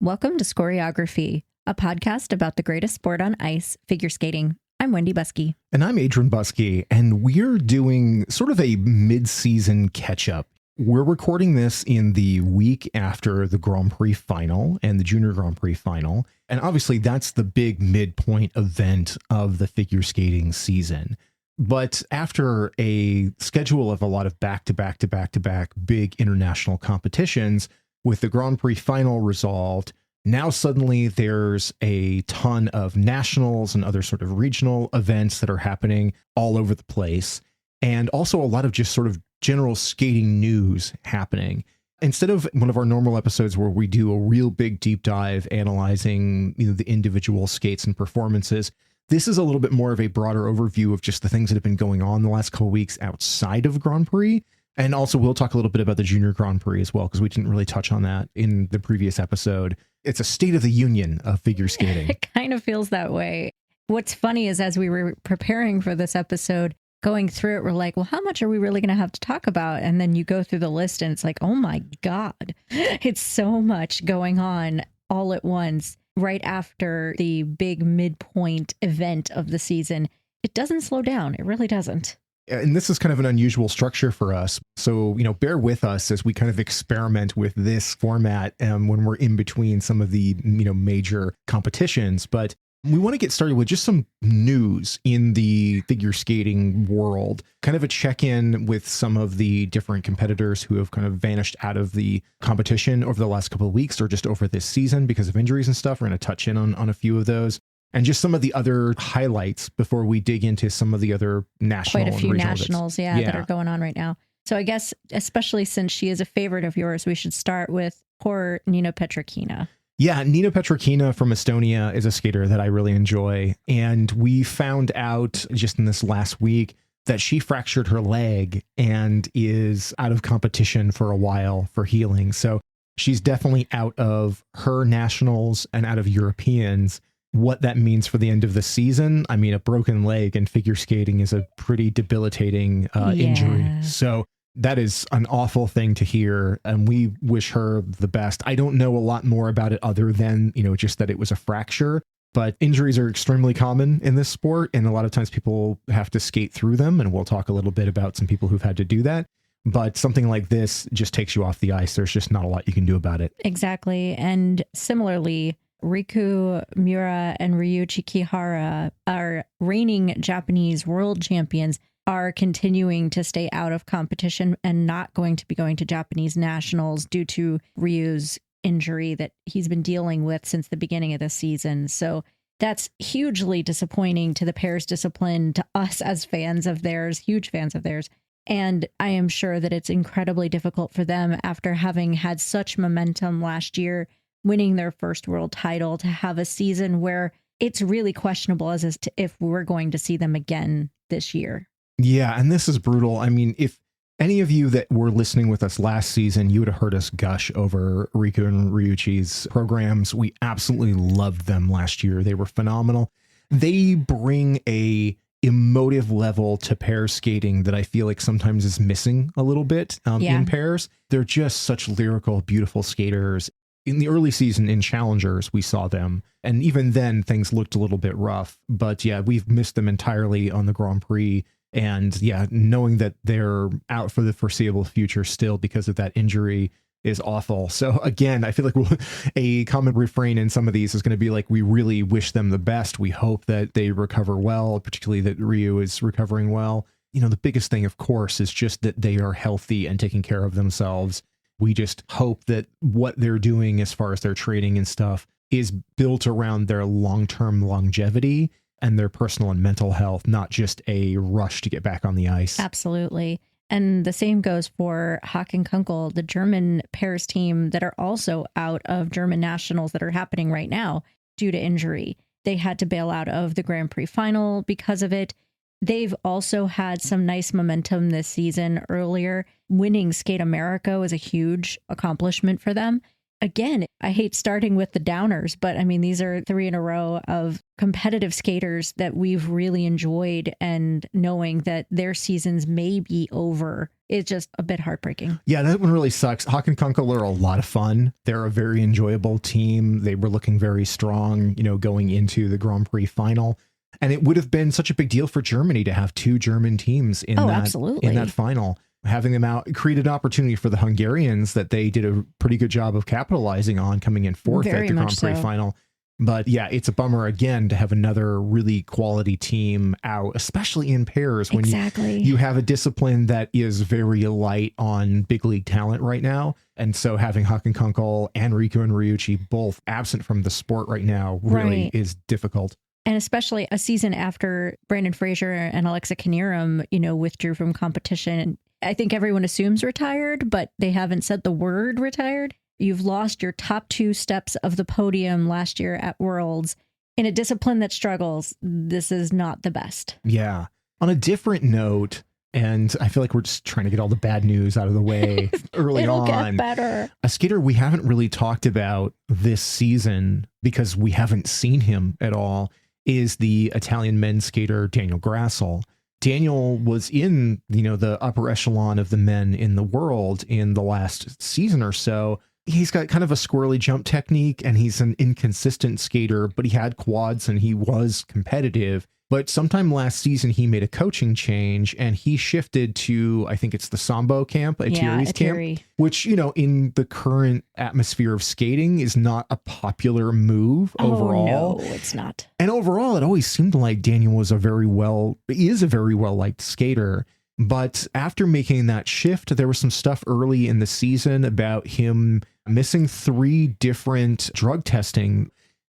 Welcome to Scoreography, a podcast about the greatest sport on ice, figure skating. I'm Wendy Buskey. And I'm Adrian Buskey, and we're doing sort of a mid-season catch-up. We're recording this in the week after the Grand Prix Final and the Junior Grand Prix Final. And obviously, that's the big midpoint event of the figure skating season. But after a schedule of a lot of back-to-back big international competitions, with the Grand Prix Final resolved, now suddenly there's a ton of nationals and other sort of regional events that are happening all over the place. And also a lot of just sort of general skating news happening. Instead of one of our normal episodes where we do a real big deep dive analyzing, the individual skates and performances, this is a little bit more of a broader overview of just the things that have been going on the last couple of weeks outside of Grand Prix. And also, we'll talk a little bit about the Junior Grand Prix as well, because we didn't really touch on that in the previous episode. It's a state of the union of figure skating. It kind of feels that way. What's funny is as we were preparing for this episode, going through it, we're like, well, how much are we really going to have to talk about? And then you go through the list and it's like, oh my God, it's so much going on all at once right after the big midpoint event of the season. It doesn't slow down. It really doesn't. And this is kind of an unusual structure for us. So, bear with us as we kind of experiment with this format when we're in between some of the, major competitions. But we want to get started with just some news in the figure skating world, kind of a check-in with some of the different competitors who have kind of vanished out of the competition over the last couple of weeks or just over this season because of injuries and stuff. We're going to touch in on a few of those. And just some of the other highlights before we dig into some of the other national quite a few and regional nationals, that are going on right now. So I guess, especially since she is a favorite of yours, we should start with poor Niina Petrakina. Yeah, Niina Petrakina from Estonia is a skater that I really enjoy. And we found out just in this last week that she fractured her leg and is out of competition for a while for healing. So she's definitely out of her nationals and out of Europeans. What that means for the end of the season, I mean, a broken leg in figure skating is a pretty debilitating injury. So that is an awful thing to hear, and we wish her the best. I don't know a lot more about it other than, just that it was a fracture, but injuries are extremely common in this sport, and a lot of times people have to skate through them, and we'll talk a little bit about some people who've had to do that. But something like this just takes you off the ice. There's just not a lot you can do about it. Exactly. And similarly, Riku, Miura, and Ryuichi Kihara, our reigning Japanese world champions, are continuing to stay out of competition and not going to be going to Japanese nationals due to Ryu's injury that he's been dealing with since the beginning of the season. So that's hugely disappointing to the pair's discipline, to us as fans of theirs, huge fans of theirs. And I am sure that it's incredibly difficult for them after having had such momentum last year, winning their first world title, to have a season where it's really questionable as to if we're going to see them again this year. Yeah, and this is brutal. I mean, if any of you that were listening with us last season, you would have heard us gush over Riku and Ryuichi's programs. We absolutely loved them last year. They were phenomenal. They bring a emotive level to pair skating that I feel like sometimes is missing a little bit in pairs. They're just such lyrical, beautiful skaters. In the early season in Challengers, we saw them. And even then, things looked a little bit rough. But yeah, we've missed them entirely on the Grand Prix. And yeah, knowing that they're out for the foreseeable future still because of that injury is awful. So again, I feel like a common refrain in some of these is going to be like, we really wish them the best. We hope that they recover well, particularly that Ryu is recovering well. The biggest thing, of course, is just that they are healthy and taking care of themselves. We just hope that what they're doing as far as their training and stuff is built around their long-term longevity and their personal and mental health, not just a rush to get back on the ice. Absolutely. And the same goes for Hocke and Kunkel, the German pairs team that are also out of German nationals that are happening right now due to injury. They had to bail out of the Grand Prix Final because of it. They've also had some nice momentum this season earlier. Winning Skate America was a huge accomplishment for them. again, I hate starting with the downers, but I mean, these are 3 in a row of competitive skaters that we've really enjoyed, and knowing that their seasons may be over is just a bit heartbreaking. Yeah, that one really sucks. Hocke and Kunkel are a lot of fun. They're a very enjoyable team. They were looking very strong, going into the Grand Prix final. And it would have been such a big deal for Germany to have 2 German teams in that final. Having them out created an opportunity for the Hungarians that they did a pretty good job of capitalizing on, coming in 4th at the Grand Prix final. But yeah, it's a bummer again to have another really quality team out, especially in pairs when you have a discipline that is very light on big league talent right now. And so having Hocke and Kunkel and Riku and Ryuichi both absent from the sport right now really is difficult. And especially a season after Brandon Fraser and Alexa Knierim, withdrew from competition. I think everyone assumes retired, but they haven't said the word retired. You've lost your top 2 steps of the podium last year at Worlds in a discipline that struggles. This is not the best. Yeah. On a different note, and I feel like we're just trying to get all the bad news out of the way early on. It'll get better. A skater we haven't really talked about this season because we haven't seen him at all is the Italian men's skater Daniel Grassl. Daniel was in, the upper echelon of the men in the world in the last season or so. He's got kind of a squirrely jump technique and he's an inconsistent skater, but he had quads and he was competitive. But sometime last season, he made a coaching change and he shifted to, I think it's the Sambo camp, Atiri's camp, which, in the current atmosphere of skating is not a popular move overall. No, it's not. And overall, it always seemed like Daniel was a very well liked skater. But after making that shift, there was some stuff early in the season about him missing 3 different drug testing.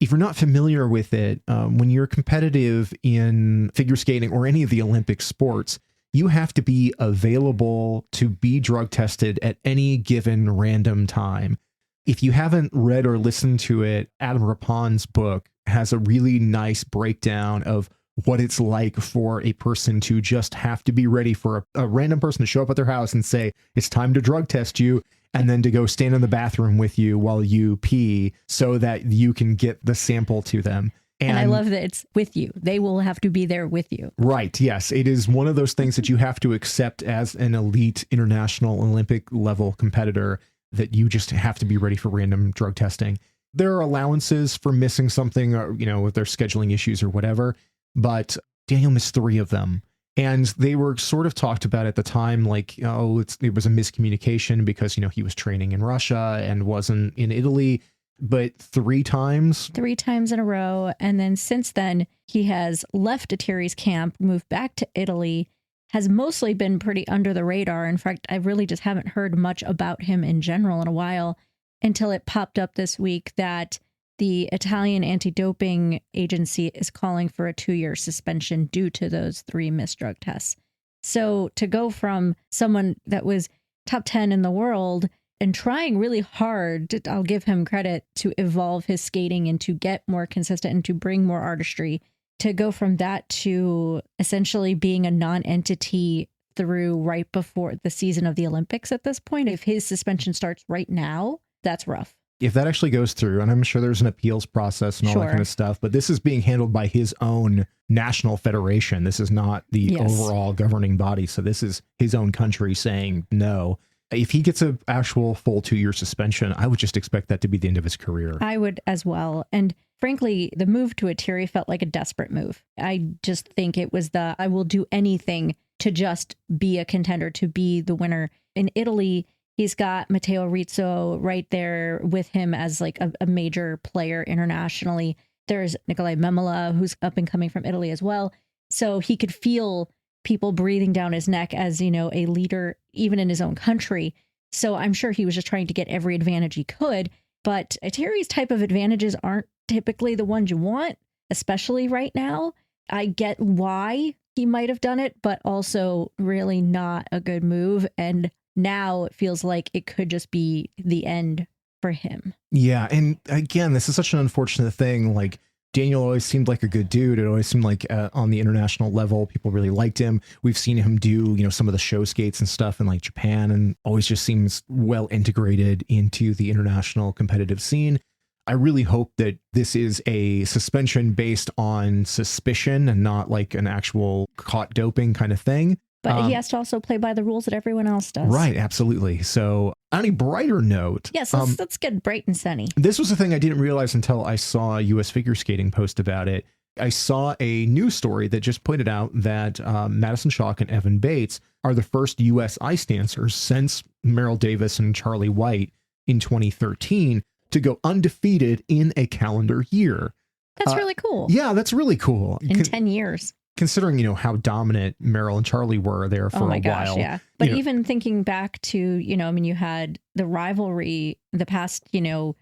If you're not familiar with it, when you're competitive in figure skating or any of the Olympic sports, you have to be available to be drug tested at any given random time. If you haven't read or listened to it, Adam Rappon's book has a really nice breakdown of what it's like for a person to just have to be ready for a random person to show up at their house and say, it's time to drug test you, and then to go stand in the bathroom with you while you pee so that you can get the sample to them. And I love that it's with you. They will have to be there with you. Right. Yes. It is one of those things that you have to accept as an elite international Olympic level competitor, that you just have to be ready for random drug testing. There are allowances for missing something, or, with their scheduling issues or whatever. But Daniel missed 3 of them. And they were sort of talked about at the time, like, it was a miscommunication because, he was training in Russia and wasn't in Italy. But 3 times? 3 times in a row. And then since then, he has left Atiri's camp, moved back to Italy, has mostly been pretty under the radar. In fact, I really just haven't heard much about him in general in a while, until it popped up this week that the Italian anti-doping agency is calling for a 2-year suspension due to those 3 missed drug tests. So to go from someone that was top 10 in the world and trying really hard, I'll give him credit, to evolve his skating and to get more consistent and to bring more artistry, to go from that to essentially being a non-entity through right before the season of the Olympics at this point. If his suspension starts right now, that's rough. If that actually goes through, and I'm sure there's an appeals process and all that kind of stuff, but this is being handled by his own national federation. This is not the overall governing body. So this is his own country saying no. If he gets an actual full 2-year suspension, I would just expect that to be the end of his career. I would as well. And frankly, the move to Atiri felt like a desperate move. I just think it was I will do anything to just be a contender, to be the winner. In Italy, he's got Matteo Rizzo right there with him as like a major player internationally. There's Nikolai Memola, who's up and coming from Italy as well. So he could feel people breathing down his neck as, a leader, even in his own country. So I'm sure he was just trying to get every advantage he could. But Atiri's type of advantages aren't typically the ones you want, especially right now. I get why he might have done it, but also really not a good move. And now it feels like it could just be the end for him. Yeah. And again, this is such an unfortunate thing. Like, Daniel always seemed like a good dude. It always seemed like on the international level, people really liked him. We've seen him do, some of the show skates and stuff in like Japan, and always just seems well integrated into the international competitive scene. I really hope that this is a suspension based on suspicion and not like an actual caught doping kind of thing. But he has to also play by the rules that everyone else does. Right, absolutely. So on a brighter note. Yes, let's get bright and sunny. This was a thing I didn't realize until I saw a U.S. figure skating post about it. I saw a news story that just pointed out that Madison Chock and Evan Bates are the first U.S. ice dancers since Merrill Davis and Charlie White in 2013 to go undefeated in a calendar year. That's really cool. Yeah, that's really cool. In 10 years. Considering, how dominant Merrill and Charlie were there for a while. Oh my gosh, yeah. But even thinking back to, you had the rivalry the past,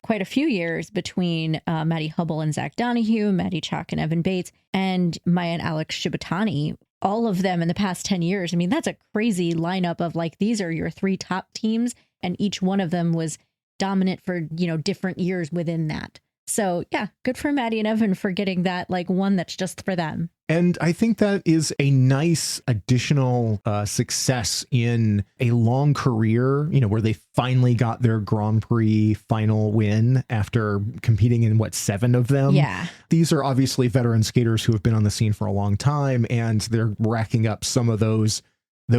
quite a few years between Maddie Hubble and Zach Donahue, Maddie Chock and Evan Bates, and Maya and Alex Shibatani. All of them in the past 10 years. I mean, that's a crazy lineup of like, these are your 3 top teams, and each one of them was dominant for, different years within that. So yeah, good for Maddie and Evan for getting that like one that's just for them. And I think that is a nice additional success in a long career, where they finally got their Grand Prix final win after competing in 7 of them. Yeah. These are obviously veteran skaters who have been on the scene for a long time, and they're racking up some of those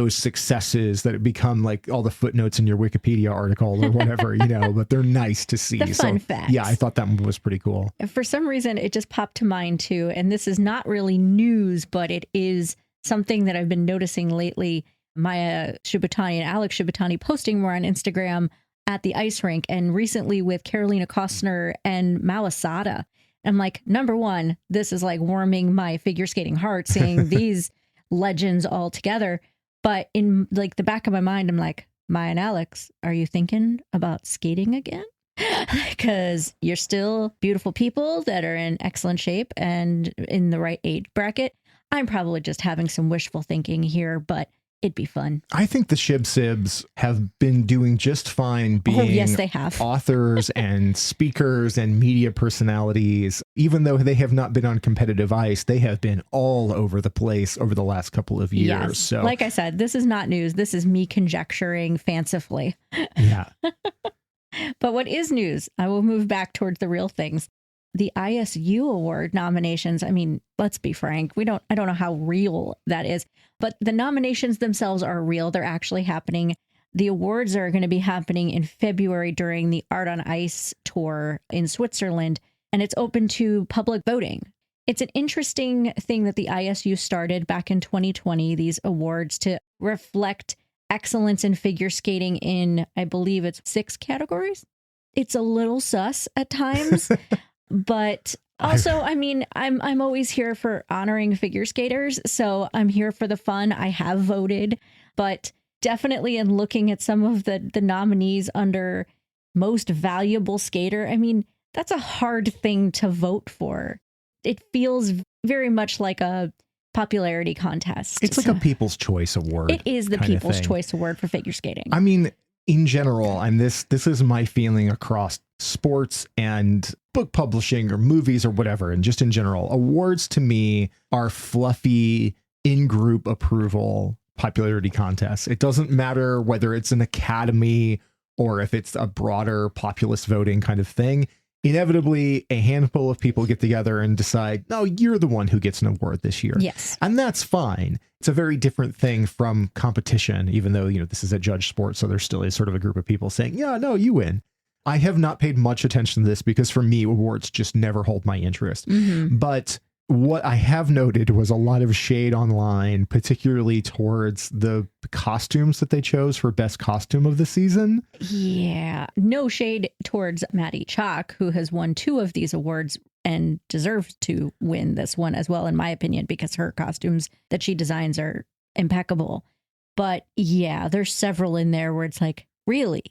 successes that have become like all the footnotes in your Wikipedia article or whatever, but they're nice to see. The fun facts. Yeah, I thought that one was pretty cool. For some reason, it just popped to mind too. And this is not really news, but it is something that I've been noticing lately. Maya Shibatani and Alex Shibatani posting more on Instagram at the ice rink, and recently with Carolina Kostner and Mao Asada. I'm like, number one, this is like warming my figure skating heart, seeing these legends all together. But in like the back of my mind, I'm like, Maya and Alex, are you thinking about skating again? Because you're still beautiful people that are in excellent shape and in the right age bracket. I'm probably just having some wishful thinking here, but it'd be fun. I think the Shib Sibs have been doing just fine being yes, they have. authors and speakers and media personalities. Even though they have not been on competitive ice, they have been all over the place over the last couple of years. Yes. So, like I said, this is not news. This is me conjecturing fancifully. Yeah. But what is news? I will move back towards the real things. The ISU Award nominations, I mean, let's be frank, I don't know how real that is, but the nominations themselves are real. They're actually happening. The awards are going to be happening in February during the Art on Ice tour in Switzerland, and it's open to public voting. It's an interesting thing that the ISU started back in 2020, these awards to reflect excellence in figure skating in, I believe it's 6 categories. It's a little sus at times. But also, I mean, I'm always here for honoring figure skaters, so I'm here for the fun. I have voted, but definitely in looking at some of the nominees under most valuable skater, I mean, that's a hard thing to vote for. It feels very much like a popularity contest. It's like a People's Choice Award. It is the People's Choice Award for figure skating. I mean, in general, and this is my feeling across sports and book publishing or movies or whatever, and just in general, awards to me are fluffy in-group approval popularity contests. It doesn't matter whether it's an academy or if it's a broader populist voting kind of thing. Inevitably, a handful of people get together and decide, no, you're the one who gets an award this year. Yes. And that's fine. It's a very different thing from competition, even though, this is a judge sport. So there still is sort of a group of people saying, yeah, no, you win. I have not paid much attention to this because for me, awards just never hold my interest. Mm-hmm. But what I have noted was a lot of shade online, particularly towards the costumes that they chose for best costume of the season. Yeah, no shade towards Maddie Chock, who has won 2 of these awards and deserves to win this one as well, in my opinion, because her costumes that she designs are impeccable. But yeah, there's several in there where it's like, really?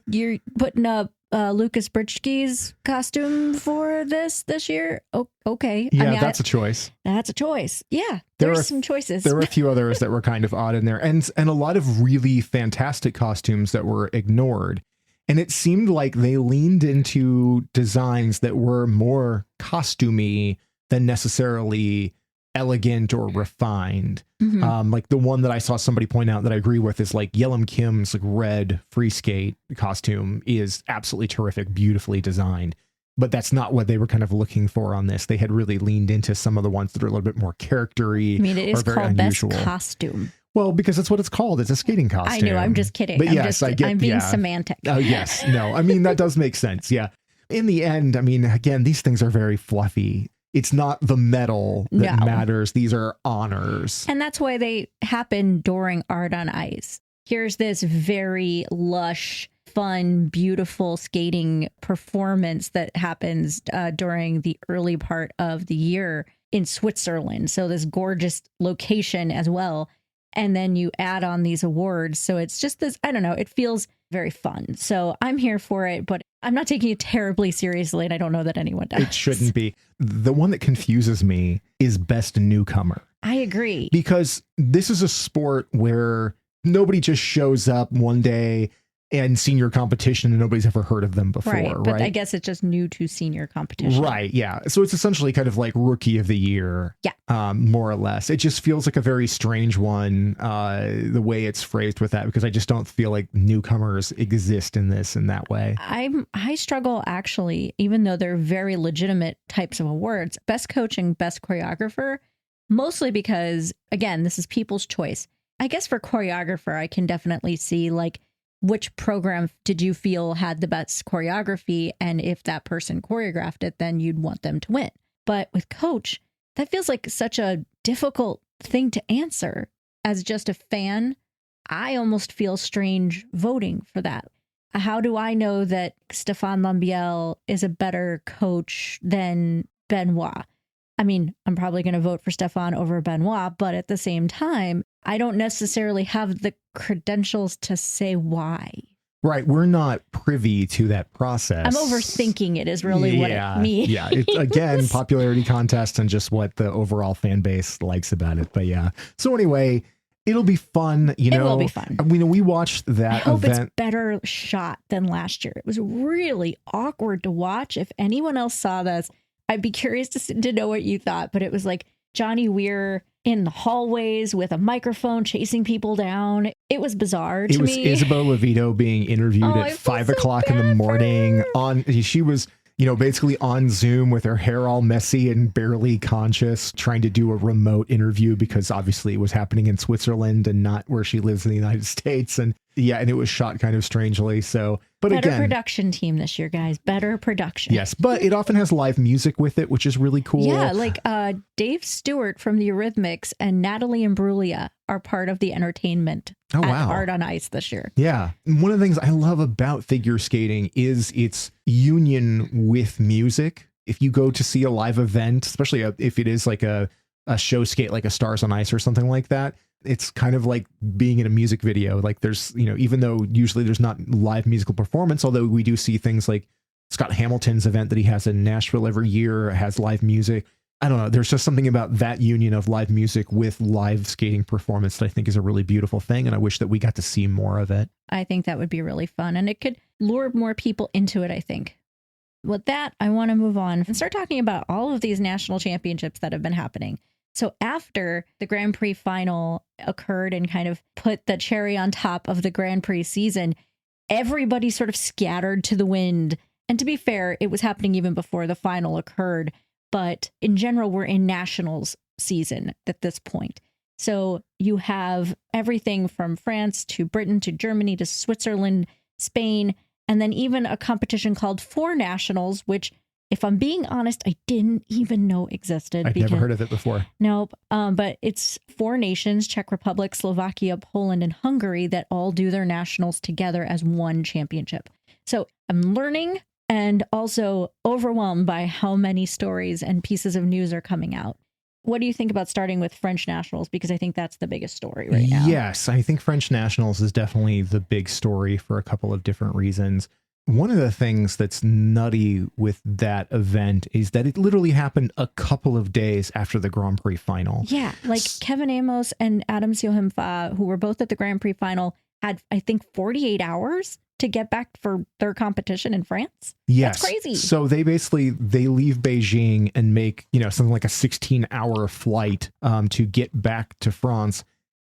You're putting up Lucas Britschke's costume for this year? Oh, okay. Yeah, I mean, that's a choice. That's a choice. Yeah, there's some choices. There were a few others that were kind of odd in there, and a lot of really fantastic costumes that were ignored. And it seemed like they leaned into designs that were more costumey than necessarily elegant or refined. Mm-hmm. Like the one that I saw somebody point out that I agree with is like Yellum Kim's like red free skate costume is absolutely terrific, beautifully designed. But that's not what they were kind of looking for on this. They had really leaned into some of the ones that are a little bit more character-y. I mean, it is very called unusual. Best Costume. Well, because that's what it's called. It's a skating costume. I know. I'm just kidding. But yes, I get. I'm being semantic. Oh, yes. No, I mean, that does make sense. Yeah. In the end, I mean, again, these things are very fluffy. It's not the medal that matters. These are honors. And that's why they happen during Art on Ice. Here's this very lush, fun, beautiful skating performance that happens during the early part of the year in Switzerland. So this gorgeous location as well. And then you add on these awards. So it's just this, I don't know, it feels very fun. So I'm here for it, but I'm not taking it terribly seriously. And I don't know that anyone does. It shouldn't be. The one that confuses me is Best Newcomer. I agree. Because this is a sport where nobody just shows up one day and senior competition and nobody's ever heard of them before, right? But I guess it's just new to senior competition. Right, yeah. So it's essentially kind of like Rookie of the Year, more or less. It just feels like a very strange one, the way it's phrased with that, because I just don't feel like newcomers exist in this in that way. I struggle, actually, even though they're very legitimate types of awards. Best Coach and Best Choreographer, mostly because, again, this is people's choice. I guess for choreographer, I can definitely see, like, which program did you feel had the best choreography? And if that person choreographed it, then you'd want them to win. But with coach, that feels like such a difficult thing to answer. As just a fan, I almost feel strange voting for that. How do I know that Stéphane Lambiel is a better coach than Benoit? I mean, I'm probably going to vote for Stéphane over Benoit, but at the same time, I don't necessarily have the credentials to say why. Right. We're not privy to that process. I'm overthinking it is really what it means. Yeah. Again, popularity contest and just what the overall fan base likes about it. But yeah. So anyway, it'll be fun. You know, it will be fun. We watched that I hope event. It's better shot than last year. It was really awkward to watch. If anyone else saw this, I'd be curious to know what you thought. But it was like Johnny Weir in the hallways with a microphone chasing people down. It was bizarre to me. It was Isabel Levito being interviewed at 5 o'clock in the morning. She was, basically on Zoom with her hair all messy and barely conscious, trying to do a remote interview because obviously it was happening in Switzerland and not where she lives in the United States. And it was shot kind of strangely. So, but better again, production team this year, guys. Better production. Yes, but it often has live music with it, which is really cool. Yeah, like Dave Stewart from the Eurythmics and Natalie Imbruglia are part of the entertainment at Art on Ice this year. Yeah. One of the things I love about figure skating is its union with music. If you go to see a live event, especially if it is like a show skate, like a Stars on Ice or something like that, it's kind of like being in a music video. Like there's, even though usually there's not live musical performance, although we do see things like Scott Hamilton's event that he has in Nashville every year has live music. I don't know. There's just something about that union of live music with live skating performance that I think is a really beautiful thing. And I wish that we got to see more of it. I think that would be really fun. And it could lure more people into it, I think. With that, I want to move on and start talking about all of these national championships that have been happening. So after the Grand Prix Final occurred and kind of put the cherry on top of the Grand Prix season, everybody sort of scattered to the wind. And to be fair, it was happening even before the final occurred. But in general, we're in nationals season at this point. So you have everything from France to Britain to Germany to Switzerland, Spain, and then even a competition called Four Nationals, which, if I'm being honest, I didn't even know existed. I've never heard of it before. Nope. But it's 4 nations, Czech Republic, Slovakia, Poland, and Hungary, that all do their nationals together as one championship. So I'm learning and also overwhelmed by how many stories and pieces of news are coming out. What do you think about starting with French nationals? Because I think that's the biggest story right now. Yes, I think French nationals is definitely the big story for a couple of different reasons. One of the things that's nutty with that event is that it literally happened a couple of days after the Grand Prix Final. Yeah, like Kevin Amos and Adam Siohimfa, who were both at the Grand Prix Final, had, I think, 48 hours to get back for their competition in France? Yes. That's crazy. So they leave Beijing and make, something like a 16-hour flight to get back to France,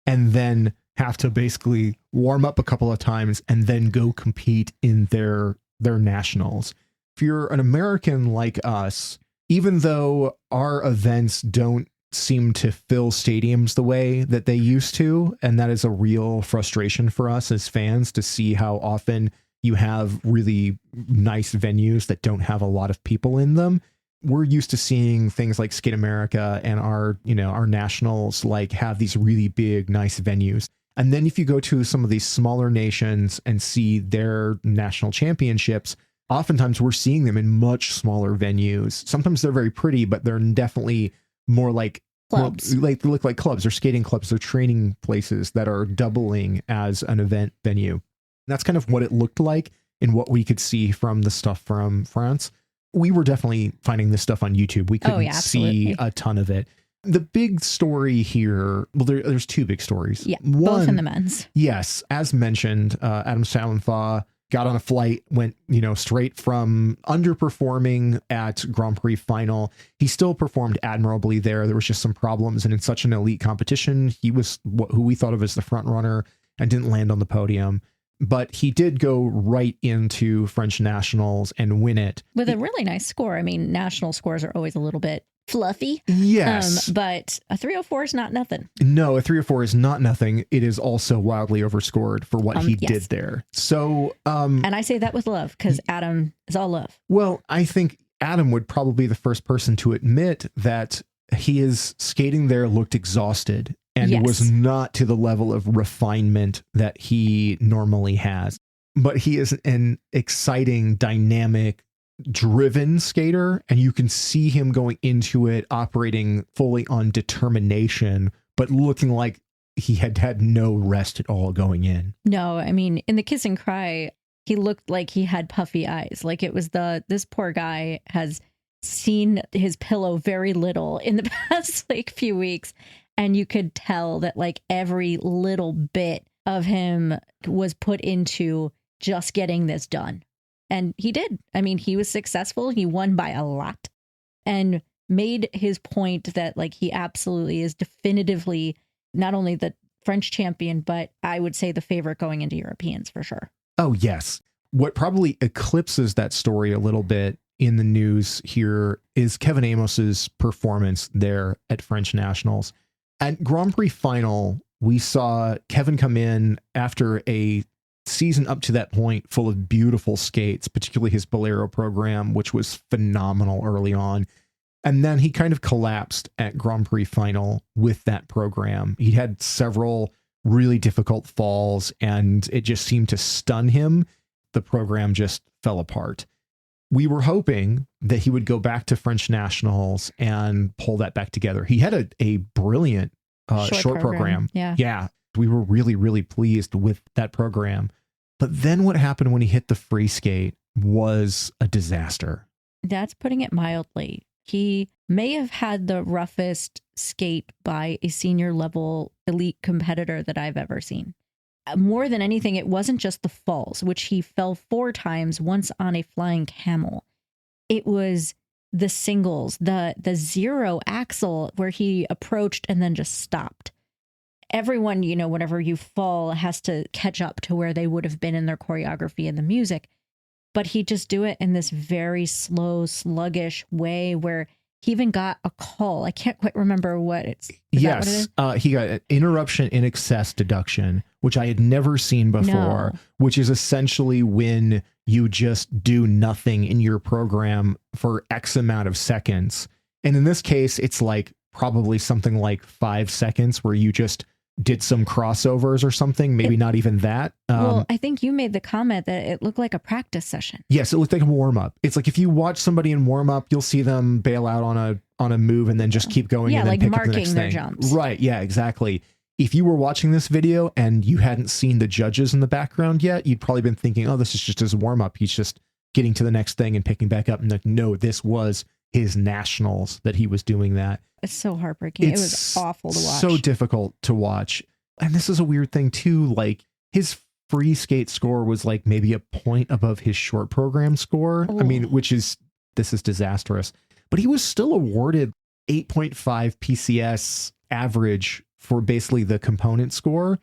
and then have to basically warm up a couple of times and then go compete in their nationals. If you're an American like us, even though our events don't seem to fill stadiums the way that they used to, and that is a real frustration for us as fans to see how often you have really nice venues that don't have a lot of people in them. We're used to seeing things like Skate America and our nationals like have these really big, nice venues. And then if you go to some of these smaller nations and see their national championships, oftentimes we're seeing them in much smaller venues. Sometimes they're very pretty, but they're definitely more like clubs. They look like clubs or skating clubs or training places that are doubling as an event venue. That's kind of what it looked like in what we could see from the stuff from France. We were definitely finding this stuff on YouTube. We couldn't see a ton of it. The big story here, well, there's two big stories. Yeah, both in the men's. Yes, as mentioned, Adam Salenthal got on a flight, went, straight from underperforming at Grand Prix Final. He still performed admirably there. There was just some problems. And in such an elite competition, he was who we thought of as the front runner and didn't land on the podium. But he did go right into French nationals and win it. With a really nice score. I mean, national scores are always a little bit fluffy. Yes. But a 304 is not nothing. No, a 304 is not nothing. It is also wildly overscored for what he did there. So, and I say that with love, because Adam is all love. Well, I think Adam would probably be the first person to admit that his skating there looked exhausted and was not to the level of refinement that he normally has. But he is an exciting, dynamic, driven skater, and you can see him going into it operating fully on determination, but looking like he had had no rest at all going in. No, I mean, in the Kiss and Cry, he looked like he had puffy eyes. Like it was this poor guy has seen his pillow very little in the past few weeks, and you could tell that every little bit of him was put into just getting this done. And he did. I mean, he was successful. He won by a lot and made his point that he absolutely is definitively not only the French champion, but I would say the favorite going into Europeans for sure. Oh, yes. What probably eclipses that story a little bit in the news here is Kevin Amos's performance there at French Nationals. At Grand Prix Final, we saw Kevin come in after a season up to that point full of beautiful skates, particularly his Bolero program, which was phenomenal early on. And then he kind of collapsed at Grand Prix Final with that program. He had several really difficult falls, and it just seemed to stun him. The program just fell apart. We were hoping that he would go back to French Nationals and pull that back together. He had a brilliant short program. Yeah. We were really, really pleased with that program. But then what happened when he hit the free skate was a disaster. That's putting it mildly. He may have had the roughest skate by a senior level elite competitor that I've ever seen. More than anything, it wasn't just the falls, which he fell 4 times, once on a flying camel. It was the singles, the zero axle where he approached and then just stopped. Everyone, whenever you fall, has to catch up to where they would have been in their choreography and the music. But he just do it in this very slow, sluggish way where he even got a call. I can't quite remember what it's. Yes, he got an interruption in excess deduction, which I had never seen before, which is essentially when you just do nothing in your program for X amount of seconds. And in this case, it's probably something like 5 seconds where you just did some crossovers or something, maybe not even that. Well, I think you made the comment that it looked like a practice session. Yes, it looked like a warm-up. It's like if you watch somebody in warm-up, you'll see them bail out on a move and then just keep going and then pick up the next their thing. Jumps. Right, yeah, exactly. If you were watching this video and you hadn't seen the judges in the background yet, you'd probably been thinking, oh, this is just his warm-up. He's just getting to the next thing and picking back up. And no, this was his nationals that he was doing that. It's so heartbreaking. It was awful to watch. So difficult to watch. And this is a weird thing too. His free skate score was like maybe a point above his short program score. Ooh. I mean, this is disastrous. But he was still awarded 8.5 PCS average for basically the component score.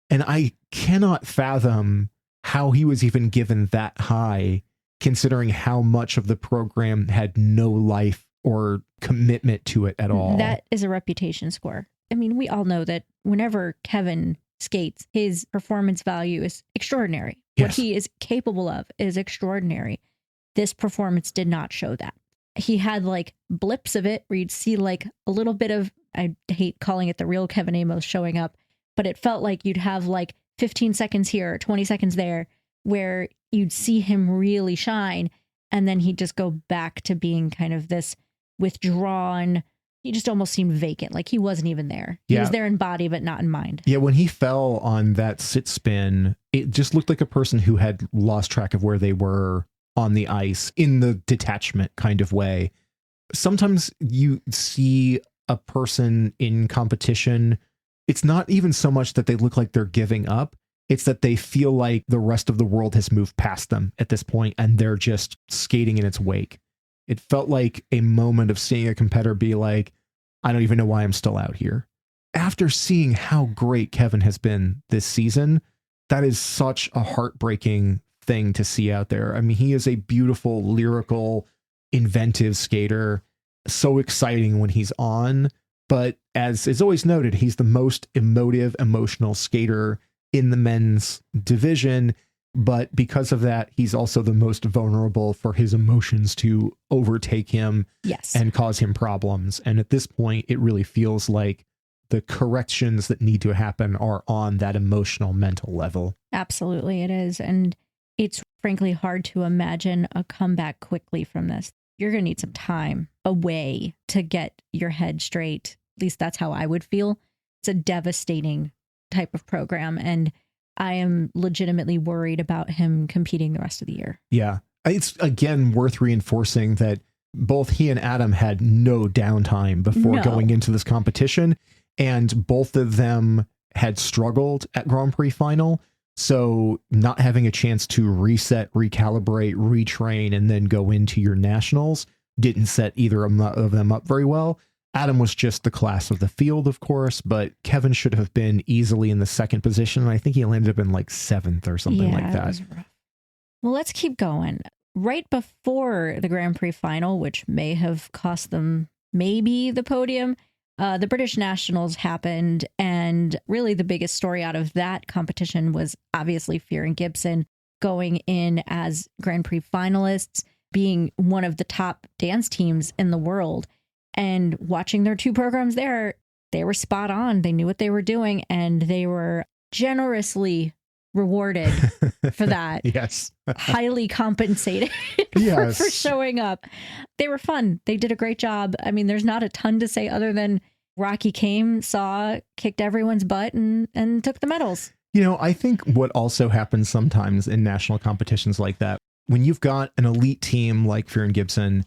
And I cannot fathom how he was even given that high, considering how much of the program had no life or commitment to it at all. That is a reputation score. I mean, we all know that whenever Kevin skates, his performance value is extraordinary. Yes. What he is capable of is extraordinary. This performance did not show that. He had like blips of it where you'd see like a little bit of, I hate calling it the real Kevin Amos showing up, but it felt like you'd have like 15 seconds here, 20 seconds there, where you'd see him really shine. And then he'd just go back to being kind of this withdrawn. He just almost seemed vacant. Like he wasn't even there. He was there in body, but not in mind. Yeah. When he fell on that sit spin, it just looked like a person who had lost track of where they were on the ice in the detachment kind of way. Sometimes you see a person in competition. It's not even so much that they look like they're giving up. It's that they feel like the rest of the world has moved past them at this point and they're just skating in its wake. It felt like a moment of seeing a competitor be like, I don't even know why I'm still out here. After seeing how great Kevin has been this season, that is such a heartbreaking thing to see out there. I mean, he is a beautiful, lyrical, inventive skater. So exciting when he's on. But as is always noted, he's the most emotive, emotional skater in the men's division. But because of that, he's also the most vulnerable for his emotions to overtake him and cause him problems. And at this point, it really feels like the corrections that need to happen are on that emotional, mental level. Absolutely, it is. And it's frankly hard to imagine a comeback quickly from this. You're going to need some time away to get your head straight. At least that's how I would feel. It's a devastating type of program. And I am legitimately worried about him competing the rest of the year. Yeah. It's again worth reinforcing that both he and Adam had no downtime before going into this competition. And both of them had struggled at Grand Prix Final. So not having a chance to reset, recalibrate, retrain, and then go into your nationals didn't set either of them up very well. Adam was just the class of the field, of course, but Kevin should have been easily in the second position. And I think he landed up in like 7th or something like that. It was rough. Well, let's keep going. Right before the Grand Prix Final, which may have cost them maybe the podium, the British Nationals happened, and really the biggest story out of that competition was obviously Fear and Gibson going in as Grand Prix finalists, being one of the top dance teams in the world. And watching their two programs there, they were spot on. They knew what they were doing, and they were generously rewarded for that. Yes. Highly compensated for showing up. They were fun. They did a great job. I mean, there's not a ton to say other than Rocky came, saw, kicked everyone's butt, and took the medals. You know, I think what also happens sometimes in national competitions like that, when you've got an elite team like Fear and Gibson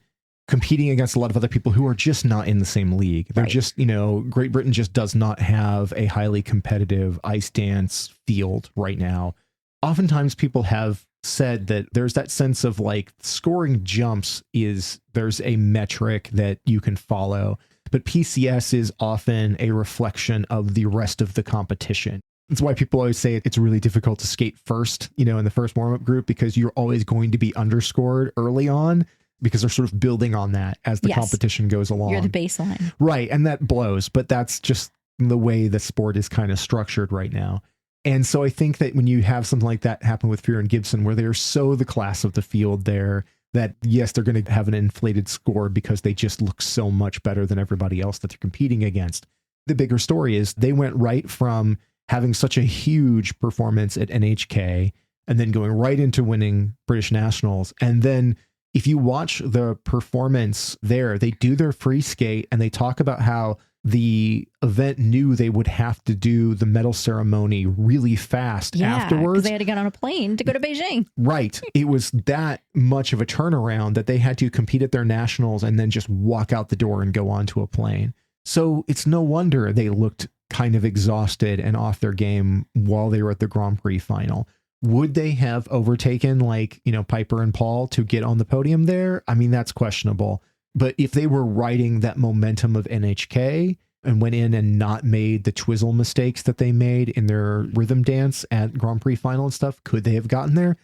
competing against a lot of other people who are just not in the same league. They're just, you know, Great Britain just does not have a highly competitive ice dance field right now. Oftentimes people have said that there's that sense of like scoring jumps there's a metric that you can follow, but PCS is often a reflection of the rest of the competition. That's why people always say it's really difficult to skate first, you know, in the first warm-up group, because you're always going to be underscored early on, because they're sort of building on that as the competition goes along. You're the baseline. Right. And that blows, but that's just the way the sport is kind of structured right now. And so I think that when you have something like that happen with Fear and Gibson, where they're so the class of the field there, that yes, they're going to have an inflated score because they just look so much better than everybody else that they're competing against. The bigger story is they went right from having such a huge performance at NHK and then going right into winning British Nationals. And then if you watch the performance there, they do their free skate and they talk about how the event knew they would have to do the medal ceremony really fast afterwards. Because they had to get on a plane to go to Beijing. Right. It was that much of a turnaround that they had to compete at their nationals and then just walk out the door and go onto a plane. So it's no wonder they looked kind of exhausted and off their game while they were at the Grand Prix final. Would they have overtaken like, Piper and Paul to get on the podium there? I mean, that's questionable. But if they were riding that momentum of NHK and went in and not made the twizzle mistakes that they made in their rhythm dance at Grand Prix Final and stuff, could they have gotten there?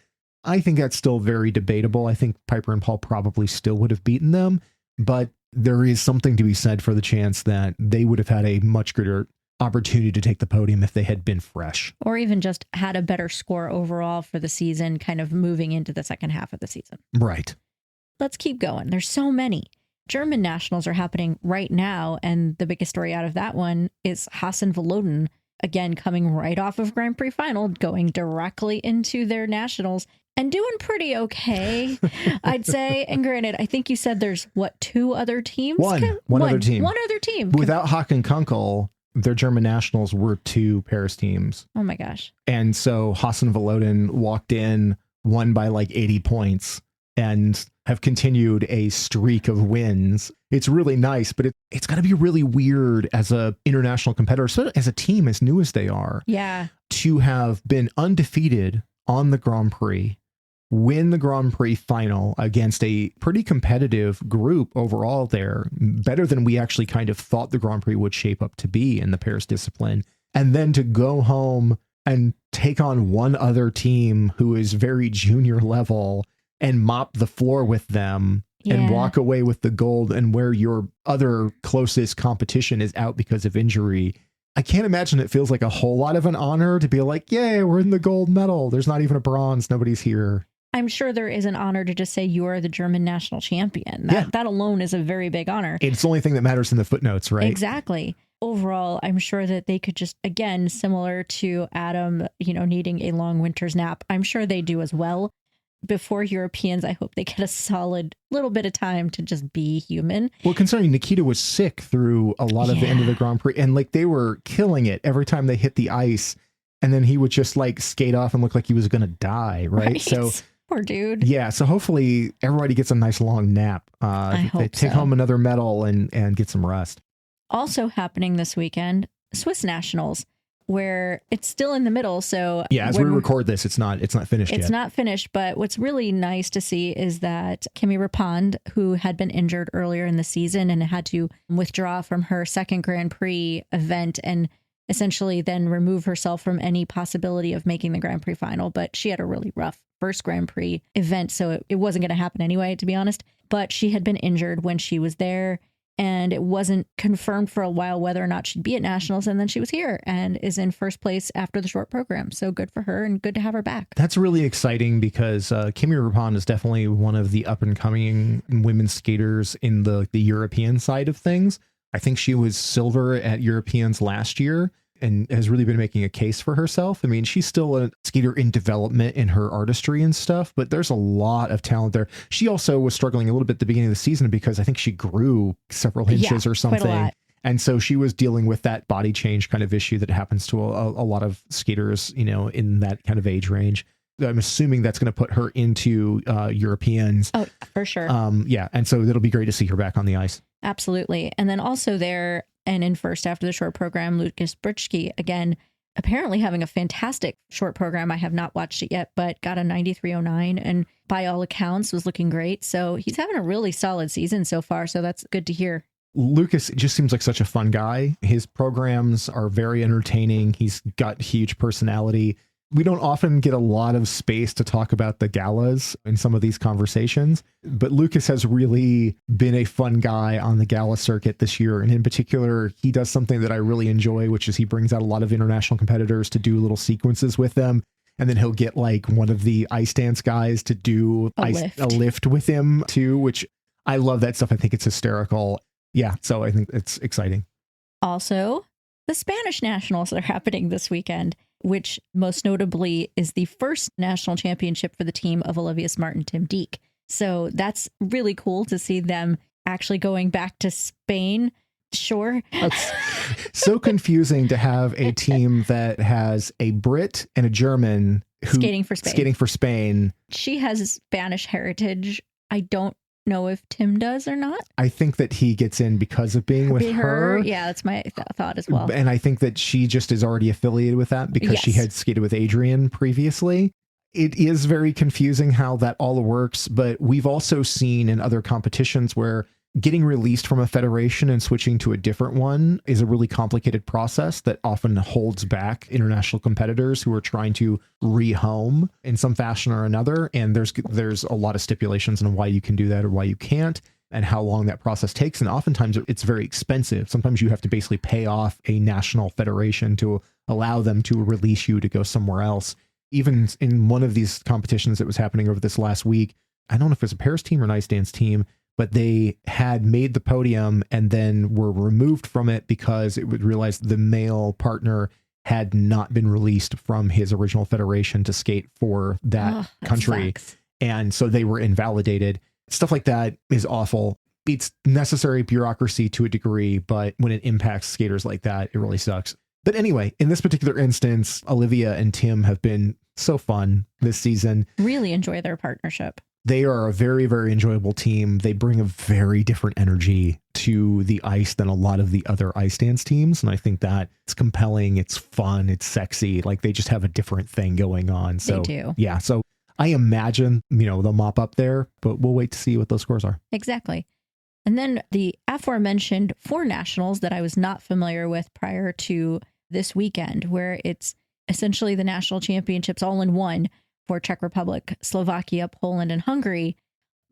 I think that's still very debatable. I think Piper and Paul probably still would have beaten them, but there is something to be said for the chance that they would have had a much greater opportunity to take the podium if they had been fresh. Or even just had a better score overall for the season, kind of moving into the second half of the season. Right. Let's keep going. There's so many. German nationals are happening right now, and the biggest story out of that one is Hasan Valoden, again, coming right off of Grand Prix Final, going directly into their nationals and doing pretty okay, I'd say. And granted, I think you said there's, two other teams? One other team. One other team. Without Hocke and Kunkel, their German nationals were 2 pairs teams. Oh my gosh. And so Hasan Valoden walked in, won by like 80 points, and have continued a streak of wins. It's really nice, but it's got to be really weird as a international competitor, so as a team as new as they are, to have been undefeated on the Grand Prix, win the Grand Prix final against a pretty competitive group overall there, better than we actually kind of thought the Grand Prix would shape up to be in the pairs discipline, and then to go home and take on one other team who is very junior level and mop the floor with them and walk away with the gold, and where your other closest competition is out because of injury. I can't imagine it feels like a whole lot of an honor to be like, yay, we're in the gold medal. There's not even a bronze. Nobody's here. I'm sure there is an honor to just say you are the German national champion. That alone is a very big honor. It's the only thing that matters in the footnotes, right? Exactly. Overall, I'm sure that they could just, again, similar to Adam, needing a long winter's nap, I'm sure they do as well. Before Europeans, I hope they get a solid little bit of time to just be human. Well, concerning Nikita was sick through a lot of the end of the Grand Prix, and like they were killing it every time they hit the ice, and then he would just like skate off and look like he was going to die, right? So poor dude. Yeah, so hopefully everybody gets a nice long nap. They take home another medal and get some rest. Also happening this weekend, Swiss Nationals, where it's still in the middle. So as we record this, it's not finished yet. It's not finished, but what's really nice to see is that Kimi Rapond, who had been injured earlier in the season and had to withdraw from her second Grand Prix event and essentially then remove herself from any possibility of making the Grand Prix final. But she had a really rough first Grand Prix event, so it wasn't going to happen anyway, to be honest. But she had been injured when she was there, and it wasn't confirmed for a while whether or not she'd be at Nationals. And then she was here and is in first place after the short program. So good for her and good to have her back. That's really exciting because Kimi Rapond is definitely one of the up and coming women's skaters in the European side of things. I think she was silver at Europeans last year and has really been making a case for herself. I mean, she's still a skater in development in her artistry and stuff, but there's a lot of talent there. She also was struggling a little bit at the beginning of the season because I think she grew several inches or something. Quite a lot. And so she was dealing with that body change kind of issue that happens to a lot of skaters, in that kind of age range. I'm assuming that's going to put her into Europeans. Oh, for sure. And so it'll be great to see her back on the ice. Absolutely. And then also there and in first after the short program, Lucas Britschke, again, apparently having a fantastic short program. I have not watched it yet, but got a 93.09 and by all accounts was looking great. So he's having a really solid season so far. So that's good to hear. Lucas just seems like such a fun guy. His programs are very entertaining. He's got huge personality. We don't often get a lot of space to talk about the galas in some of these conversations, but Lucas has really been a fun guy on the gala circuit this year. And in particular, he does something that I really enjoy, which is he brings out a lot of international competitors to do little sequences with them. And then he'll get like one of the ice dance guys to do a lift with him too, which I love that stuff. I think it's hysterical. Yeah. So I think it's exciting. Also, the Spanish nationals are happening this weekend, which most notably is the first national championship for the team of Olivia Smart and Tim Deek. So that's really cool to see them actually going back to Spain. Sure. That's so confusing to have a team that has a Brit and a German skating for Spain. She has Spanish heritage. I don't know if Tim does or not. I think that he gets in because of being with her. Yeah, that's my thought as well. And I think that she just is already affiliated with that because she had skated with Adrian previously. It is very confusing how that all works, but we've also seen in other competitions where getting released from a federation and switching to a different one is a really complicated process that often holds back international competitors who are trying to rehome in some fashion or another. And there's a lot of stipulations on why you can do that or why you can't, and how long that process takes. And oftentimes it's very expensive. Sometimes you have to basically pay off a national federation to allow them to release you to go somewhere else. Even in one of these competitions that was happening over this last week, I don't know if it was a pairs team or an ice dance team, but they had made the podium and then were removed from it because it would realize the male partner had not been released from his original federation to skate for that country. Sucks. And so they were invalidated. Stuff like that is awful. It's necessary bureaucracy to a degree, but when it impacts skaters like that, it really sucks. But anyway, in this particular instance, Olivia and Tim have been so fun this season. Really enjoy their partnership. They are a very, very enjoyable team. They bring a very different energy to the ice than a lot of the other ice dance teams. And I think that it's compelling. It's fun. It's sexy. Like they just have a different thing going on. So they do. Yeah. So I imagine, they'll mop up there, but we'll wait to see what those scores are. Exactly. And then the aforementioned 4 nationals that I was not familiar with prior to this weekend, where it's essentially the national championships all in one for Czech Republic, Slovakia, Poland, and Hungary.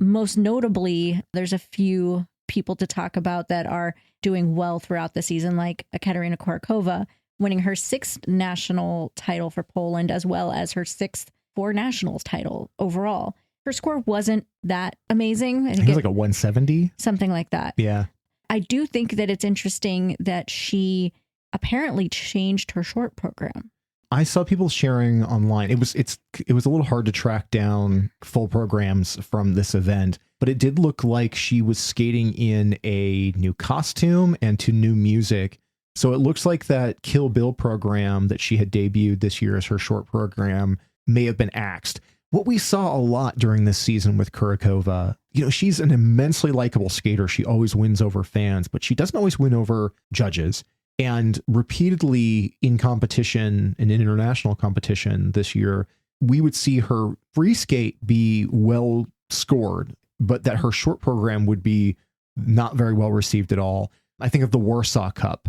Most notably, there's a few people to talk about that are doing well throughout the season, like Katarina Korakova winning her 6th national title for Poland, as well as her 6th 4 nationals title overall. Her score wasn't that amazing. I think it was like a 170. Something like that. Yeah. I do think that it's interesting that she apparently changed her short program. I saw people sharing online. It was a little hard to track down full programs from this event, but it did look like she was skating in a new costume and to new music. So it looks like that Kill Bill program that she had debuted this year as her short program may have been axed. What we saw a lot during this season with Kurakova, she's an immensely likable skater. She always wins over fans, but she doesn't always win over judges. And repeatedly in competition, in international competition this year, we would see her free skate be well scored, but that her short program would be not very well received at all. I think of the Warsaw Cup,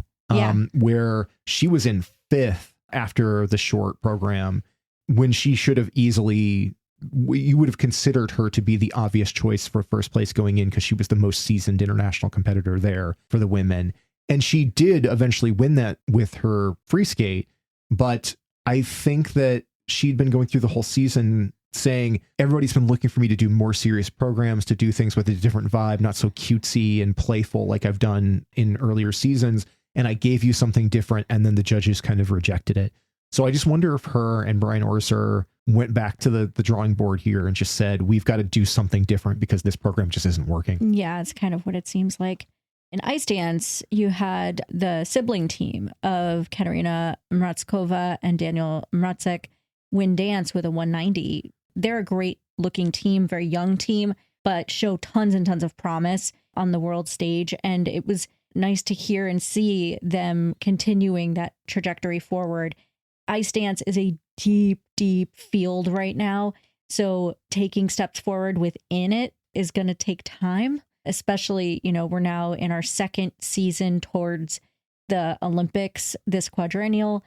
where she was in 5th after the short program, when she should have easily, you would have considered her to be the obvious choice for first place going in because she was the most seasoned international competitor there for the women. And she did eventually win that with her free skate. But I think that she'd been going through the whole season saying, everybody's been looking for me to do more serious programs, to do things with a different vibe, not so cutesy and playful like I've done in earlier seasons. And I gave you something different. And then the judges kind of rejected it. So I just wonder if her and Brian Orser went back to the drawing board here and just said, we've got to do something different because this program just isn't working. Yeah, it's kind of what it seems like. In ice dance, you had the sibling team of Katarina Mrazkova and Daniel Mrazek win dance with a 190. They're a great looking team, very young team, but show tons and tons of promise on the world stage. And it was nice to hear and see them continuing that trajectory forward. Ice dance is a deep, deep field right now. So taking steps forward within it is going to take time, especially, we're now in our 2nd season towards the Olympics this quadrennial.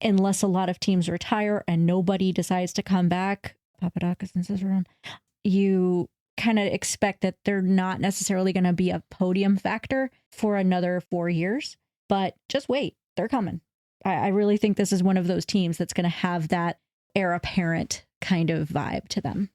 Unless a lot of teams retire and nobody decides to come back, Papadakis and Cicerone, you kind of expect that they're not necessarily going to be a podium factor for another 4 years. But just wait, they're coming. I really think this is one of those teams that's going to have that heir apparent kind of vibe to them.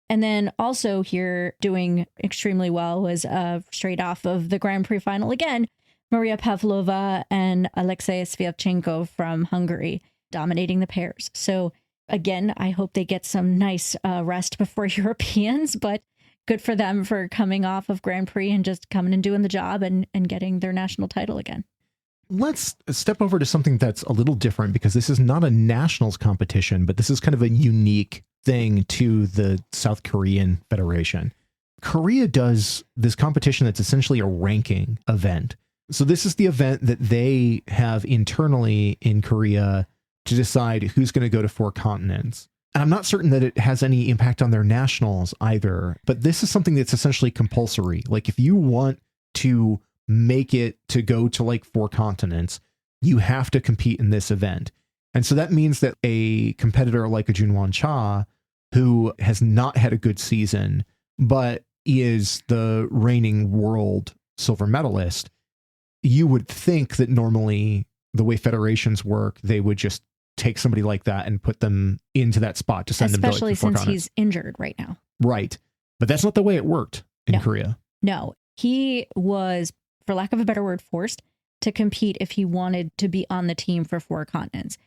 And then also here doing extremely well was straight off of the Grand Prix Final again, Maria Pavlova and Alexei Sviatchenko from Hungary dominating the pairs. So again, I hope they get some nice rest before Europeans, but good for them for coming off of Grand Prix and just coming and doing the job and getting their national title again. Let's step over to something that's a little different because this is not a nationals competition, but this is kind of a unique thing to the South Korean Federation. Korea does this competition that's essentially a ranking event. So this is the event that they have internally in Korea to decide who's going to go to 4 continents. And I'm not certain that it has any impact on their nationals either. But this is something that's essentially compulsory. Like if you want to make it to go to like 4 continents, you have to compete in this event. And so that means that a competitor like a Junwon Cha, who has not had a good season, but is the reigning world silver medalist, you would think that normally the way federations work, they would just take somebody like that and put them into that spot to send them to like, especially since he's injured right now. Right. But that's not the way it worked in Korea. No, he was, for lack of a better word, forced to compete if he wanted to be on the team for 4 continents.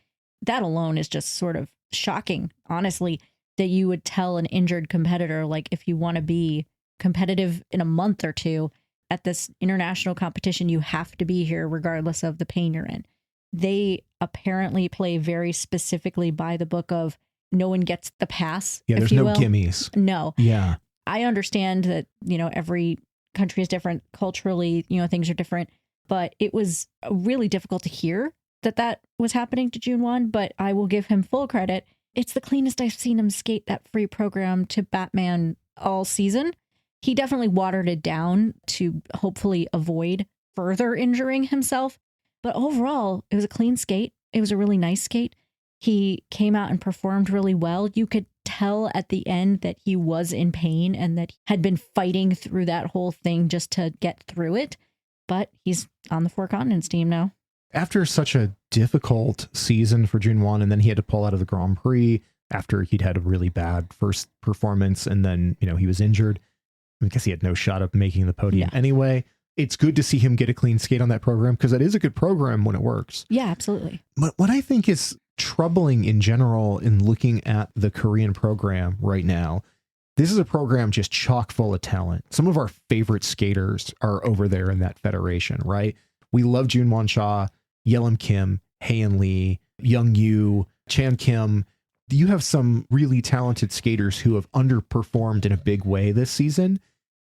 That alone is just sort of shocking, honestly, that you would tell an injured competitor, like, if you want to be competitive in a month or 2 at this international competition, you have to be here regardless of the pain you're in. They apparently play very specifically by the book of no one gets the pass. Yeah, there's no gimmies. No. Yeah. I understand that, every country is different culturally, things are different, but it was really difficult to hear that was happening to Junwon, but I will give him full credit. It's the cleanest I've seen him skate that free program to Batman all season. He definitely watered it down to hopefully avoid further injuring himself. But overall, it was a clean skate. It was a really nice skate. He came out and performed really well. You could tell at the end that he was in pain and that he had been fighting through that whole thing just to get through it. But he's on the 4 continents team now. After such a difficult season for Junwon, and then he had to pull out of the Grand Prix after he'd had a really bad first performance, and then, he was injured. I guess he had no shot of making the podium anyway. It's good to see him get a clean skate on that program because that is a good program when it works. Yeah, absolutely. But what I think is troubling in general in looking at the Korean program right now, this is a program just chock full of talent. Some of our favorite skaters are over there in that federation, right? We love Junwon Cha, Yelim Kim, Haein Lee, Young Yu, Chan Kim. You have some really talented skaters who have underperformed in a big way this season.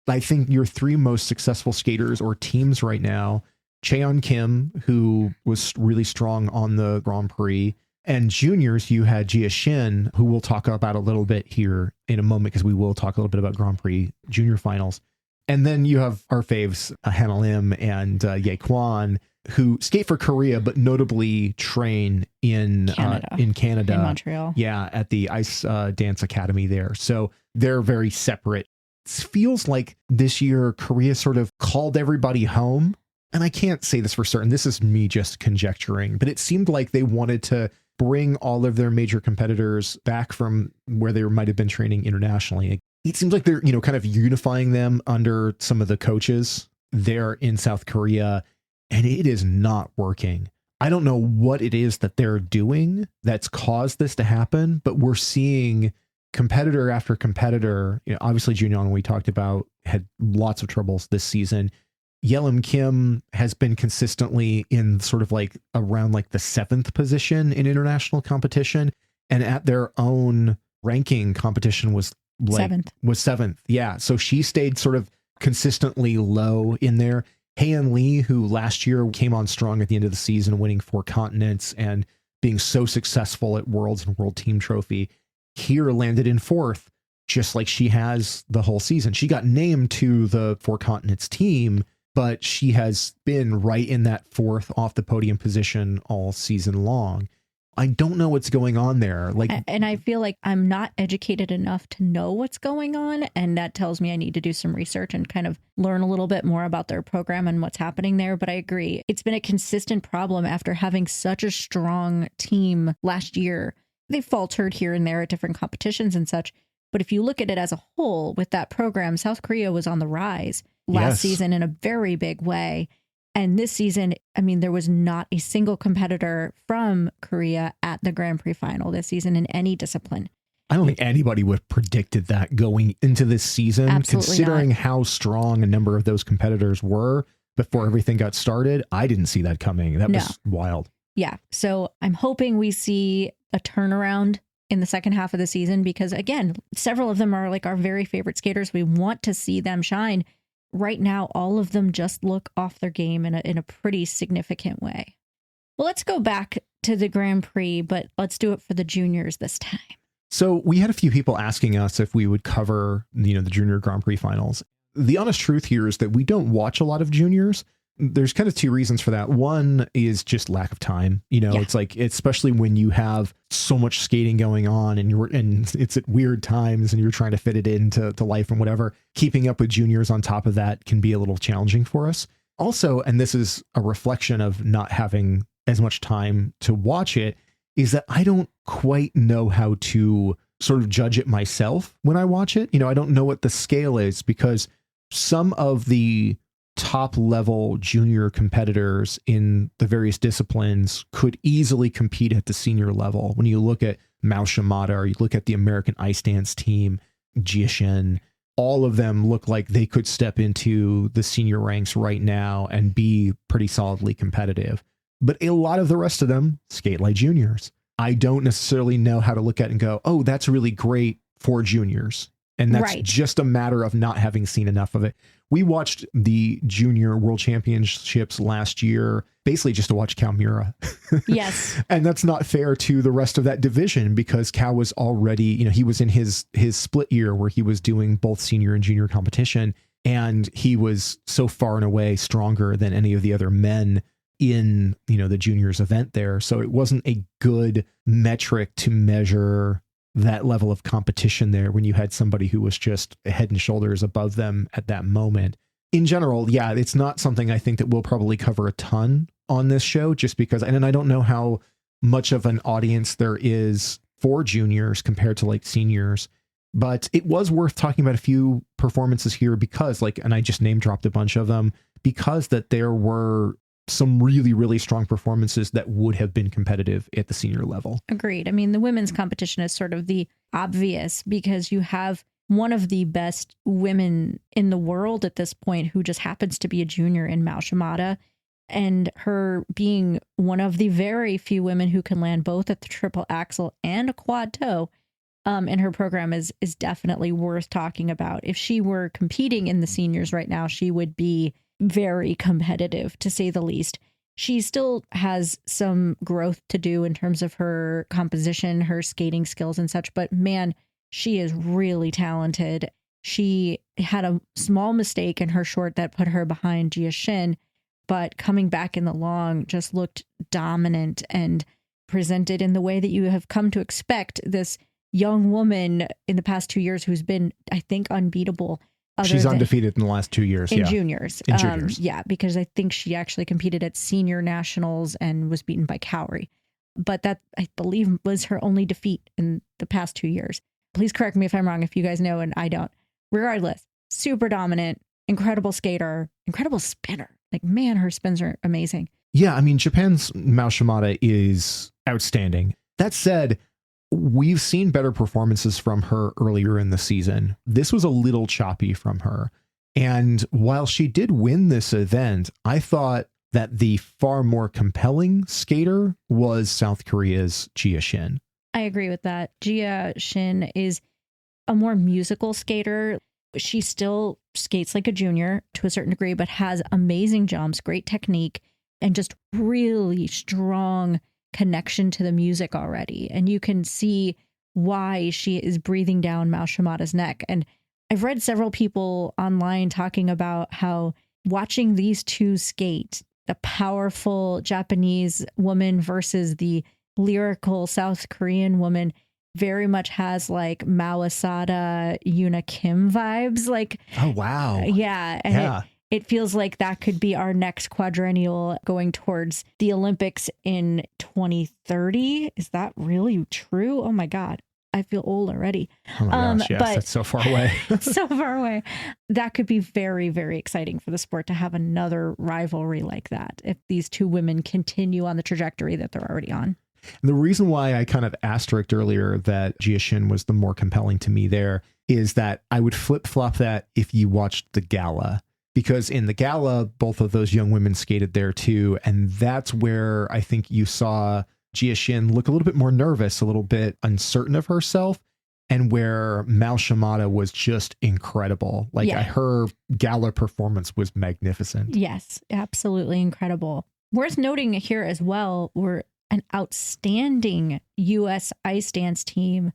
I think your 3 most successful skaters or teams right now, Cheon Kim, who was really strong on the Grand Prix, and juniors, you had Jia Shin, who we'll talk about a little bit here in a moment because we will talk a little bit about Grand Prix junior finals. And then you have our faves, Hannah Lim and Ye Kwan, who skate for Korea, but notably train in Canada, in Montreal. Yeah, at the Ice Dance Academy there. So they're very separate. It feels like this year Korea sort of called everybody home. And I can't say this for certain. This is me just conjecturing, but it seemed like they wanted to bring all of their major competitors back from where they might have been training internationally. It seems like they're, kind of unifying them under some of the coaches there in South Korea, and it is not working. I don't know what it is that they're doing that's caused this to happen, but we're seeing competitor after competitor. Obviously Junwon, we talked about, had lots of troubles this season. Yelim Kim has been consistently in sort of like around like the 7th position in international competition, and at their own ranking competition was like 7th. Yeah. So she stayed sort of consistently low in there. Haein Lee, who last year came on strong at the end of the season, winning 4 continents and being so successful at Worlds and World Team Trophy, here landed in 4th, just like she has the whole season. She got named to the 4 continents team, but she has been right in that 4th off the podium position all season long. I don't know what's going on there. And I feel like I'm not educated enough to know what's going on. And that tells me I need to do some research and kind of learn a little bit more about their program and what's happening there. But I agree. It's been a consistent problem after having such a strong team last year. They faltered here and there at different competitions and such. But if you look at it as a whole with that program, South Korea was on the rise last season in a very big way. And this season, there was not a single competitor from Korea at the Grand Prix Final this season in any discipline. I don't think anybody would have predicted that going into this season, Absolutely considering not. how strong a number of those competitors were before everything got started. I didn't see that coming. That was wild. Yeah. So I'm hoping we see a turnaround in the second half of the season because, again, several of them are like our very favorite skaters. We want to see them shine. Right now, all of them just look off their game in a pretty significant way. Well, let's go back to the Grand Prix, but let's do it for the juniors this time. So we had a few people asking us if we would cover, the junior Grand Prix finals. The honest truth here is that we don't watch a lot of juniors. There's kind of two reasons for that. One is just lack of time. It's like, especially when you have so much skating going on and it's at weird times and you're trying to fit it into life and whatever, keeping up with juniors on top of that can be a little challenging for us. Also, and this is a reflection of not having as much time to watch it, is that I don't quite know how to sort of judge it myself when I watch it. I don't know what the scale is, because some of the top level junior competitors in the various disciplines could easily compete at the senior level. When you look at Mao Shimada, or you look at the American ice dance team, Jiashin, all of them look like they could step into the senior ranks right now and be pretty solidly competitive. But a lot of the rest of them skate like juniors. I don't necessarily know how to look at it and go, oh, that's really great for juniors. And that's just a matter of not having seen enough of it. We watched the junior world championships last year, basically just to watch Cal Miura. Yes. And that's not fair to the rest of that division, because Cal was already, he was in his split year where he was doing both senior and junior competition. And he was so far and away stronger than any of the other men in, the juniors event there. So it wasn't a good metric to measure that level of competition there when you had somebody who was just head and shoulders above them at that moment. In general, yeah, it's not something I think that we'll probably cover a ton on this show, just because, and I don't know how much of an audience there is for juniors compared to like seniors, but it was worth talking about a few performances here because and I just name dropped a bunch of them, because that there were some really, really strong performances that would have been competitive at the senior level. Agreed. I mean, the women's competition is sort of the obvious, because you have one of the best women in the world at this point who just happens to be a junior in Mao Shimada, and her being one of the very few women who can land both at the triple axel and a quad toe in her program is definitely worth talking about. If she were competing in the seniors right now, she would be very competitive, to say the least. She still has some growth to do in terms of her composition, her skating skills and such, but man, she is really talented. She had a small mistake in her short that put her behind Jiashin, but coming back in the long just looked dominant and presented in the way that you have come to expect this young woman in the past 2 years who's been, I think, unbeatable. She's undefeated in the last 2 years. In juniors. In juniors. Yeah, because I think she actually competed at senior nationals and was beaten by Cowrie. But that, I believe, was her only defeat in the past 2 years. Please correct me if I'm wrong, if you guys know and I don't. Regardless, super dominant, incredible skater, incredible spinner. Like, man, her spins are amazing. Yeah, I mean, Japan's Mao Shimada is outstanding. That said, we've seen better performances from her earlier in the season. This was a little choppy from her. And while she did win this event, I thought that the far more compelling skater was South Korea's Jiashin. I agree with that. Jiashin is a more musical skater. She still skates like a junior to a certain degree, but has amazing jumps, great technique, and just really strong connection to the music already. And you can see why she is breathing down Mao Shimada's neck. And I've read several people online talking about how watching these two skate, the powerful Japanese woman versus the lyrical South Korean woman, very much has like Mao Asada, Yuna Kim vibes. Like, oh, wow. Yeah. And it feels like that could be our next quadrennial going towards the Olympics in 2030. Is that really true? Oh my God. I feel old already. Oh my gosh, yes, that's so far away. So far away. That could be very, very exciting for the sport to have another rivalry like that if these two women continue on the trajectory that they're already on. And the reason why I kind of asterisked earlier that Jiashin was the more compelling to me there is that I would flip-flop that if you watched the Gala. Because in the Gala, both of those young women skated there too. And that's where I think you saw Jiashin look a little bit more nervous, a little bit uncertain of herself, and where Mao Shimada was just incredible. Like her Gala performance was magnificent. Yes, absolutely incredible. Worth noting here as well, were an outstanding U.S. ice dance team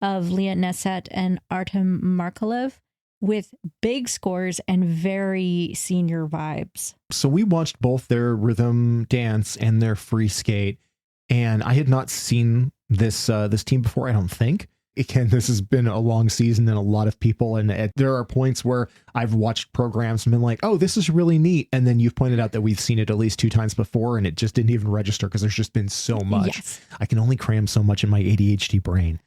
of Leah Neset and Artem Markalev with big scores and very senior vibes. So we watched both their rhythm dance and their free skate, and I had not seen this team before, I don't think. Again, this has been a long season and a lot of people, and there are points where I've watched programs and been like, oh, this is really neat. And then you've pointed out that we've seen it at least 2 times before, and it just didn't even register because there's just been so much. Yes. I can only cram so much in my ADHD brain.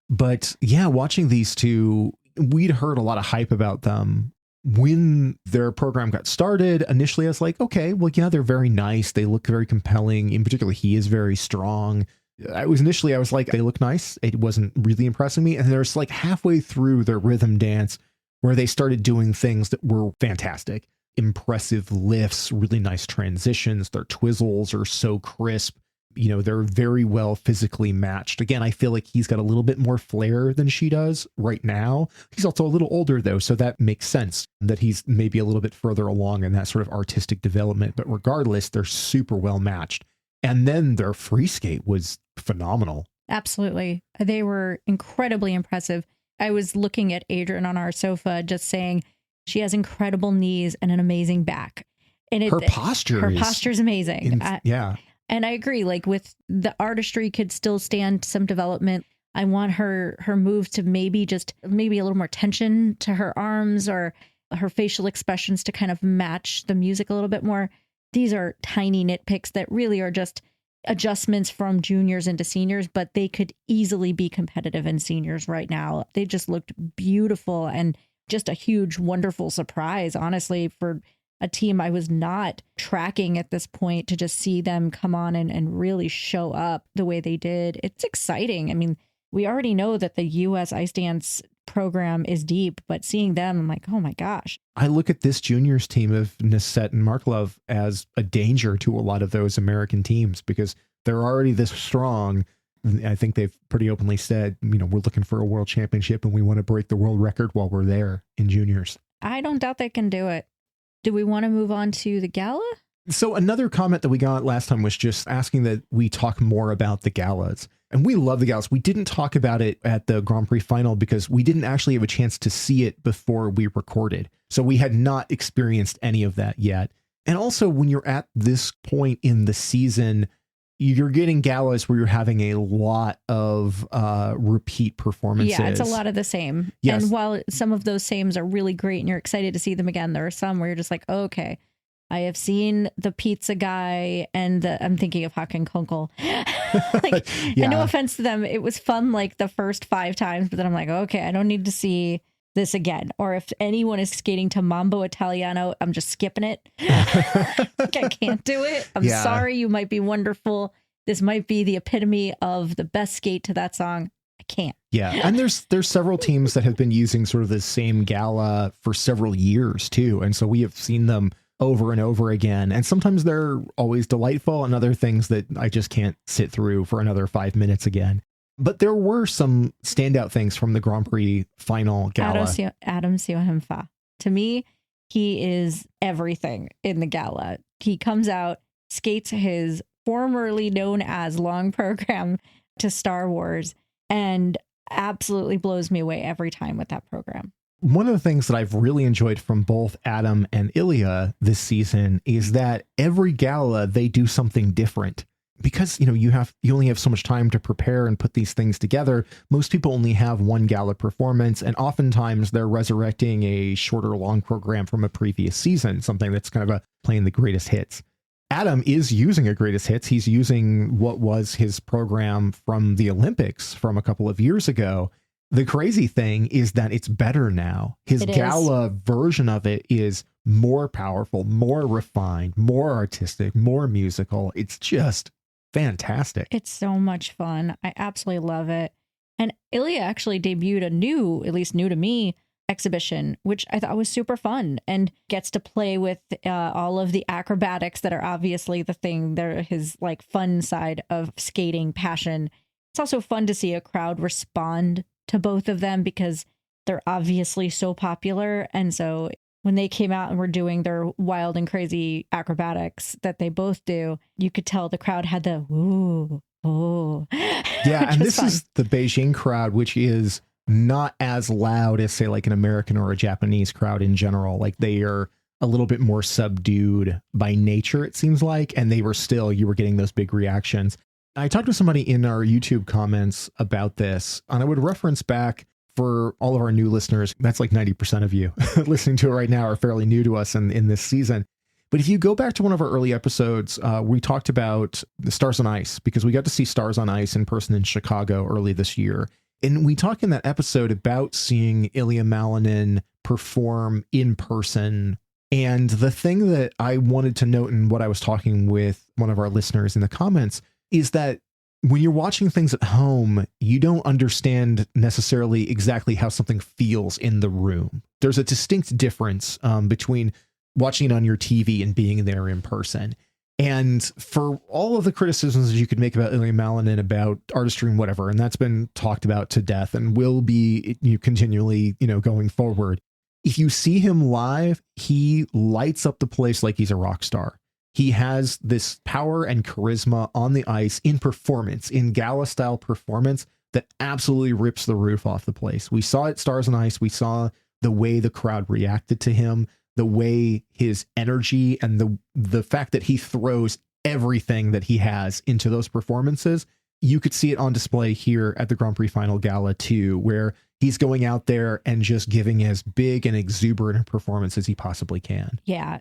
But yeah, watching these two, we'd heard a lot of hype about them. When their program got started, initially I was like, okay, well, yeah, they're very nice. They look very compelling. In particular, he is very strong. I was like, they look nice. It wasn't really impressing me. And there's like halfway through their rhythm dance where they started doing things that were fantastic. Impressive lifts, really nice transitions. Their twizzles are so crisp. You know, they're very well physically matched. Again, I feel like he's got a little bit more flair than she does right now. He's also a little older, though, so that makes sense that he's maybe a little bit further along in that sort of artistic development. But regardless, they're super well matched. And then their free skate was phenomenal. Absolutely. They were incredibly impressive. I was looking at Adrian on our sofa just saying she has incredible knees and an amazing back. And her posture is amazing. Yeah. And I agree, like with the artistry could still stand some development. I want her moves to maybe a little more tension to her arms or her facial expressions to kind of match the music a little bit more. These are tiny nitpicks that really are just adjustments from juniors into seniors, but they could easily be competitive in seniors right now. They just looked beautiful and just a huge, wonderful surprise, honestly, for a team I was not tracking at this point to just see them come on and really show up the way they did. It's exciting. I mean, we already know that the U.S. ice dance program is deep, but seeing them, I'm like, oh my gosh. I look at this juniors team of Neset and Markalev as a danger to a lot of those American teams because they're already this strong. I think they've pretty openly said, you know, we're looking for a world championship and we want to break the world record while we're there in juniors. I don't doubt they can do it. Do we want to move on to the gala? So another comment that we got last time was just asking that we talk more about the galas. And we love the galas. We didn't talk about it at the Grand Prix Final because we didn't actually have a chance to see it before we recorded. So we had not experienced any of that yet. And also when you're at this point in the season, you're getting galas where you're having a lot of repeat performances. Yeah, it's a lot of the same. Yes. And while some of those sames are really great and you're excited to see them again, there are some where you're just like, oh, okay, I have seen the pizza guy and I'm thinking of Hocke and Kunkel. Like, Yeah. And no offense to them. It was fun like the first 5 times, but then I'm like, okay, I don't need to see this again. Or if anyone is skating to Mambo Italiano, I'm just skipping it. Like, I can't do it. I'm sorry. You might be wonderful. This might be the epitome of the best skate to that song. I can't. Yeah. And there's several teams that have been using sort of the same gala for several years too. And so we have seen them over and over again. And sometimes they're always delightful and other things that I just can't sit through for another 5 minutes again. But there were some standout things from the Grand Prix Final gala. Adam Siohimfa. To me, he is everything in the gala. He comes out, skates his formerly known as long program to Star Wars, and absolutely blows me away every time with that program. One of the things that I've really enjoyed from both Adam and Ilya this season is that every gala they do something different. Because, you know, you only have so much time to prepare and put these things together. Most people only have one gala performance, and oftentimes they're resurrecting a shorter long program from a previous season, something that's kind of playing the greatest hits. Adam is using a greatest hits. He's using what was his program from the Olympics from a couple of years ago. The crazy thing is that it's better now. His gala version of it is more powerful, more refined, more artistic, more musical. It's just fantastic. It's so much fun. I absolutely love it. And Ilya actually debuted a new, at least new to me, exhibition, which I thought was super fun and gets to play with all of the acrobatics that are obviously the thing. They're his like fun side of skating passion. It's also fun to see a crowd respond to both of them because they're obviously so popular. And so when they came out and were doing their wild and crazy acrobatics that they both do, you could tell the crowd had the, ooh, Oh, Yeah, and this is the Beijing crowd, which is not as loud as, say, like an American or a Japanese crowd in general. Like they are a little bit more subdued by nature, it seems like, and you were getting those big reactions. I talked to somebody in our YouTube comments about this, and I would reference back for all of our new listeners. That's like 90% of you listening to it right now are fairly new to us in this season. But if you go back to one of our early episodes, we talked about the Stars on Ice, because we got to see Stars on Ice in person in Chicago early this year. And we talked in that episode about seeing Ilya Malinin perform in person. And the thing that I wanted to note in what I was talking with one of our listeners in the comments is that when you're watching things at home, you don't understand necessarily exactly how something feels in the room. There's a distinct difference between watching it on your TV and being there in person. And for all of the criticisms that you could make about Ilya Malinin, about artistry and whatever, and that's been talked about to death and will be continually, going forward. If you see him live, he lights up the place like he's a rock star. He has this power and charisma on the ice in performance, in Gala style performance, that absolutely rips the roof off the place. We saw it Stars on Ice. We saw the way the crowd reacted to him, the way his energy and the fact that he throws everything that he has into those performances. You could see it on display here at the Grand Prix Final Gala too, where he's going out there and just giving as big and exuberant a performance as he possibly can. Yeah.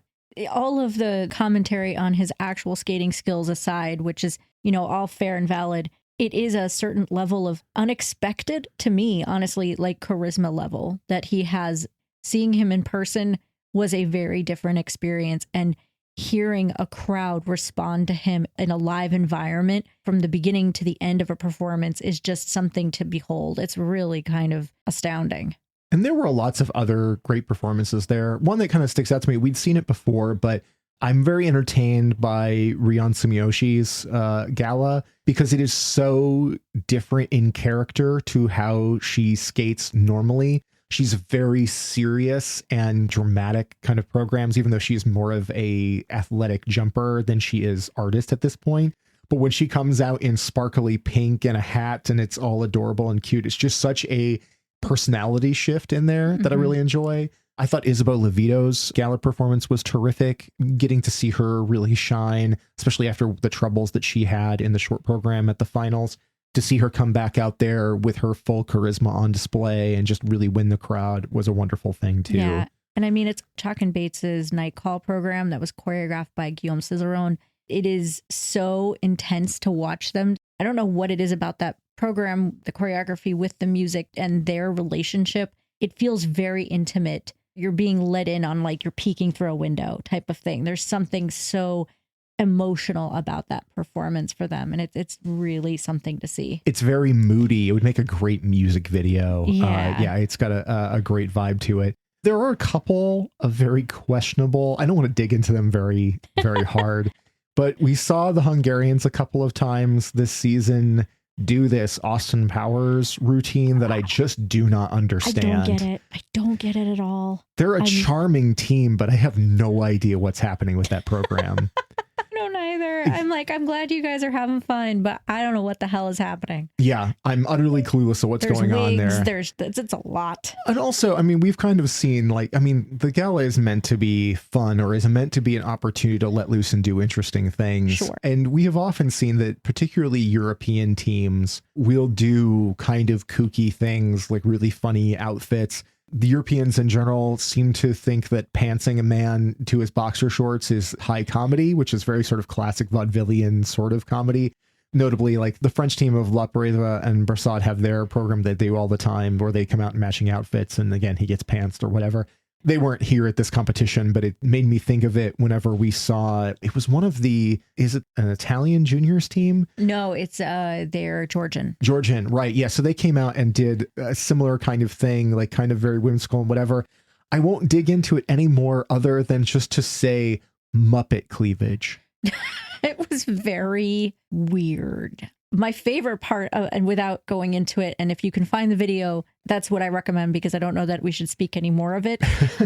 All of the commentary on his actual skating skills aside, which is, all fair and valid, it is a certain level of unexpected, to me, honestly, like charisma level that he has. Seeing him in person was a very different experience, and hearing a crowd respond to him in a live environment from the beginning to the end of a performance is just something to behold. It's really kind of astounding. And there were lots of other great performances there. One that kind of sticks out to me, we'd seen it before, but I'm very entertained by Rion Sumiyoshi's Gala, because it is so different in character to how she skates normally. She's very serious and dramatic kind of programs, even though she's more of a athletic jumper than she is artist at this point. But when she comes out in sparkly pink and a hat and it's all adorable and cute, it's just such a personality shift in there that I really enjoy. I thought Isabel Levito's Gala performance was terrific, getting to see her really shine, especially after the troubles that she had in the short program at the finals. To see her come back out there with her full charisma on display and just really win the crowd was a wonderful thing too. Yeah. And I mean, it's Chock and Bates's night call program that was choreographed by Guillaume Cizeron. It is so intense to watch them. I don't know what it is about that program, the choreography with the music and their relationship. It feels very intimate. You're being let in on, like, you're peeking through a window type of thing. There's something so emotional about that performance for them, and it's really something to see. It's very moody. It would make a great music video. Yeah, it's got a great vibe to it. There are a couple of very questionable, I don't want to dig into them very, very hard, but we saw the Hungarians a couple of times this season do this Austin Powers routine that I just do not understand. I don't get it at all. They're a charming team, but I have no idea what's happening with that program. I don't either. I'm glad you guys are having fun, but I don't know what the hell is happening. Yeah, I'm utterly clueless of what's going on there. It's a lot. And also, I mean, we've kind of seen, the Gala is meant to be fun, or is meant to be an opportunity to let loose and do interesting things. Sure. And we have often seen that particularly European teams will do kind of kooky things, like really funny outfits. The Europeans in general seem to think that pantsing a man to his boxer shorts is high comedy, which is very sort of classic vaudevillian sort of comedy. Notably, like the French team of La Pareva and Brassard have their program that they do all the time, where they come out in matching outfits, and again, he gets pantsed or whatever. They weren't here at this competition, but it made me think of it whenever we saw, it was one of the, is it an Italian juniors team? No, it's they're Georgian. Georgian, right. Yeah. So they came out and did a similar kind of thing, like kind of very whimsical and whatever. I won't dig into it anymore other than just to say Muppet cleavage. It was very weird. My favorite part of, and without going into it, and if you can find the video, that's what I recommend, because I don't know that we should speak any more of it.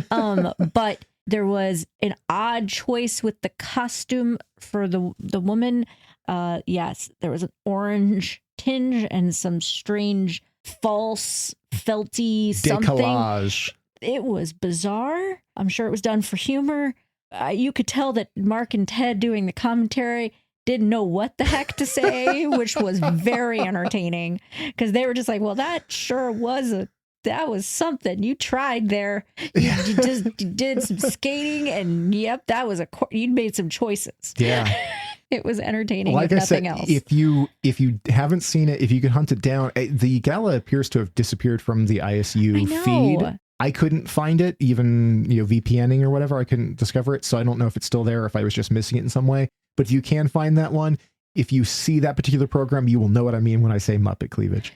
But There was an odd choice with the costume for the woman. Yes, there was an orange tinge and some strange false felty something. Décollage. It was bizarre. I'm sure it was done for humor. You could tell that Mark and Ted doing the commentary didn't know what the heck to say, which was very entertaining because they were just like, well, that sure was that was something. You tried there. You did some skating and yep, that was you'd made some choices. Yeah. It was entertaining. Like if I nothing said, else. if you haven't seen it, if you can hunt it down, the gala appears to have disappeared from the ISU feed. I couldn't find it, even VPNing or whatever. I couldn't discover it, so I don't know if it's still there, or if I was just missing it in some way. But if you can find that one, if you see that particular program, you will know what I mean when I say Muppet cleavage.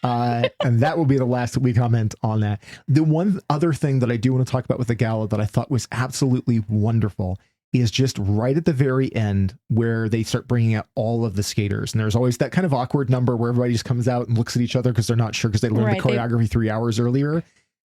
And that will be the last that we comment on that. The one other thing that I do want to talk about with the gala that I thought was absolutely wonderful is just right at the very end where they start bringing out all of the skaters. And there's always that kind of awkward number where everybody just comes out and looks at each other because they're not sure because they learned the choreography 3 hours earlier.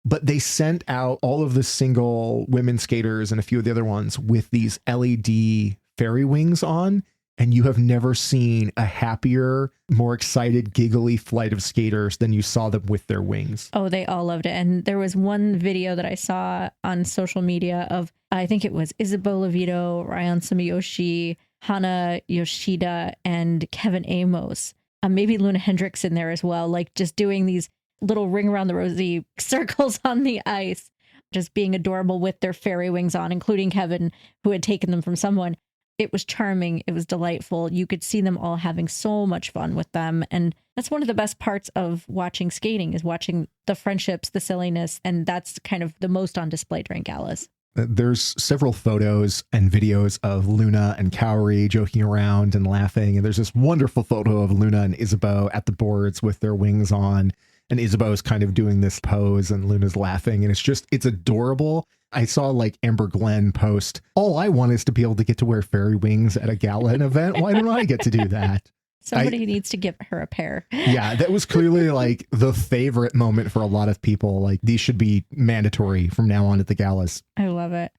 But they sent out all of the single women skaters and a few of the other ones with these LED fairy wings on. And you have never seen a happier, more excited, giggly flight of skaters than you saw them with their wings. Oh, they all loved it. And there was one video that I saw on social media of, I think it was Isabella Vito, Ryan Sumiyoshi, Hana Yoshida, and Kevin Amos. Maybe Luna Hendricks in there as well, like just doing these little ring around the rosy circles on the ice, just being adorable with their fairy wings on, including Kevin, who had taken them from someone. It was charming. It was delightful. You could see them all having so much fun with them. And that's one of the best parts of watching skating is watching the friendships, the silliness. And that's kind of the most on display during galas. There's several photos and videos of Luna and Kaori joking around and laughing. And there's this wonderful photo of Luna and Isabeau at the boards with their wings on. And Isabeau is kind of doing this pose and Luna's laughing. And it's adorable. I saw like Amber Glenn post, all I want is to be able to get to wear fairy wings at a gala event. Why don't I get to do that? Somebody needs to give her a pair. Yeah, that was clearly like the favorite moment for a lot of people. Like these should be mandatory from now on at the galas. I love it.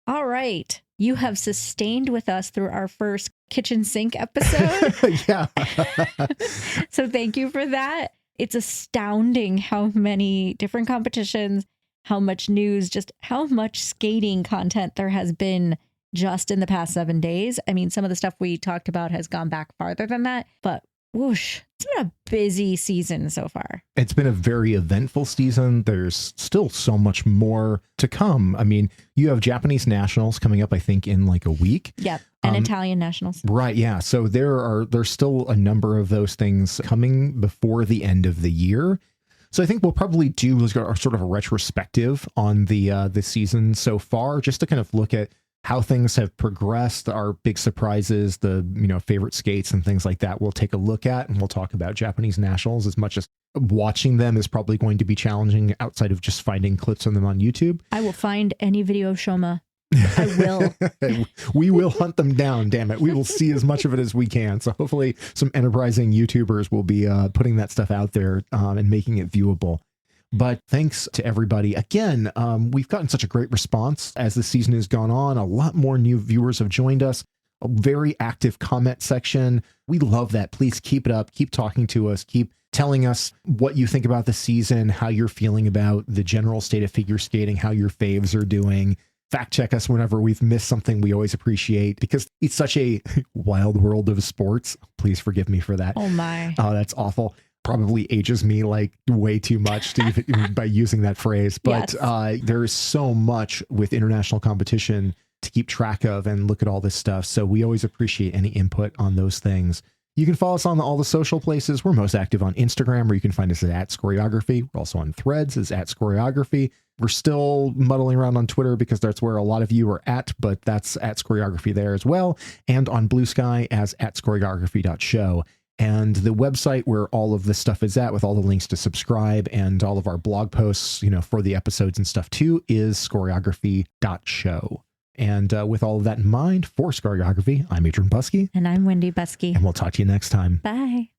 All right. You have sustained with us through our first kitchen sink episode. Yeah. So thank you for that. It's astounding how many different competitions, how much news, just how much skating content there has been just in the past 7 days. I mean, some of the stuff we talked about has gone back farther than that, but whoosh, it's been a busy season so far. It's been a very eventful season. There's still so much more to come. I mean, you have Japanese nationals coming up, I think, in like a week. Yep. And Italian nationals. Right. Yeah. So there's still a number of those things coming before the end of the year. So I think we'll probably do our sort of a retrospective on the season so far, just to kind of look at how things have progressed, our big surprises, the favorite skates and things like that. We'll take a look at, and we'll talk about Japanese nationals, as much as watching them is probably going to be challenging outside of just finding clips of them on YouTube. I will find any video of Shoma. I will. We will hunt them down, damn it. We will see as much of it as we can. So hopefully some enterprising YouTubers will be putting that stuff out there and making it viewable. But thanks to everybody. Again, we've gotten such a great response as the season has gone on. A lot more new viewers have joined us. A very active comment section. We love that. Please keep it up. Keep talking to us. Keep telling us what you think about the season, how you're feeling about the general state of figure skating, how your faves are doing. Fact check us whenever we've missed something. We always appreciate, because it's such a wild world of sports. Please forgive me for that. Oh my. Oh, that's awful. Probably ages me like way too much by using that phrase. But yes. There is so much with international competition to keep track of and look at all this stuff. So we always appreciate any input on those things. You can follow us on all the social places. We're most active on Instagram, where you can find us at Scoreography. We're also on Threads as at Scoreography. We're still muddling around on Twitter because that's where a lot of you are at, but that's at Scoreography there as well. And on Blue Sky as at scoreography.show. And the website where all of this stuff is at, with all the links to subscribe and all of our blog posts, for the episodes and stuff too, is scoreography.show. And with all of that in mind, for Scoreography, I'm Adrian Buskey. And I'm Wendy Buskey. And we'll talk to you next time. Bye.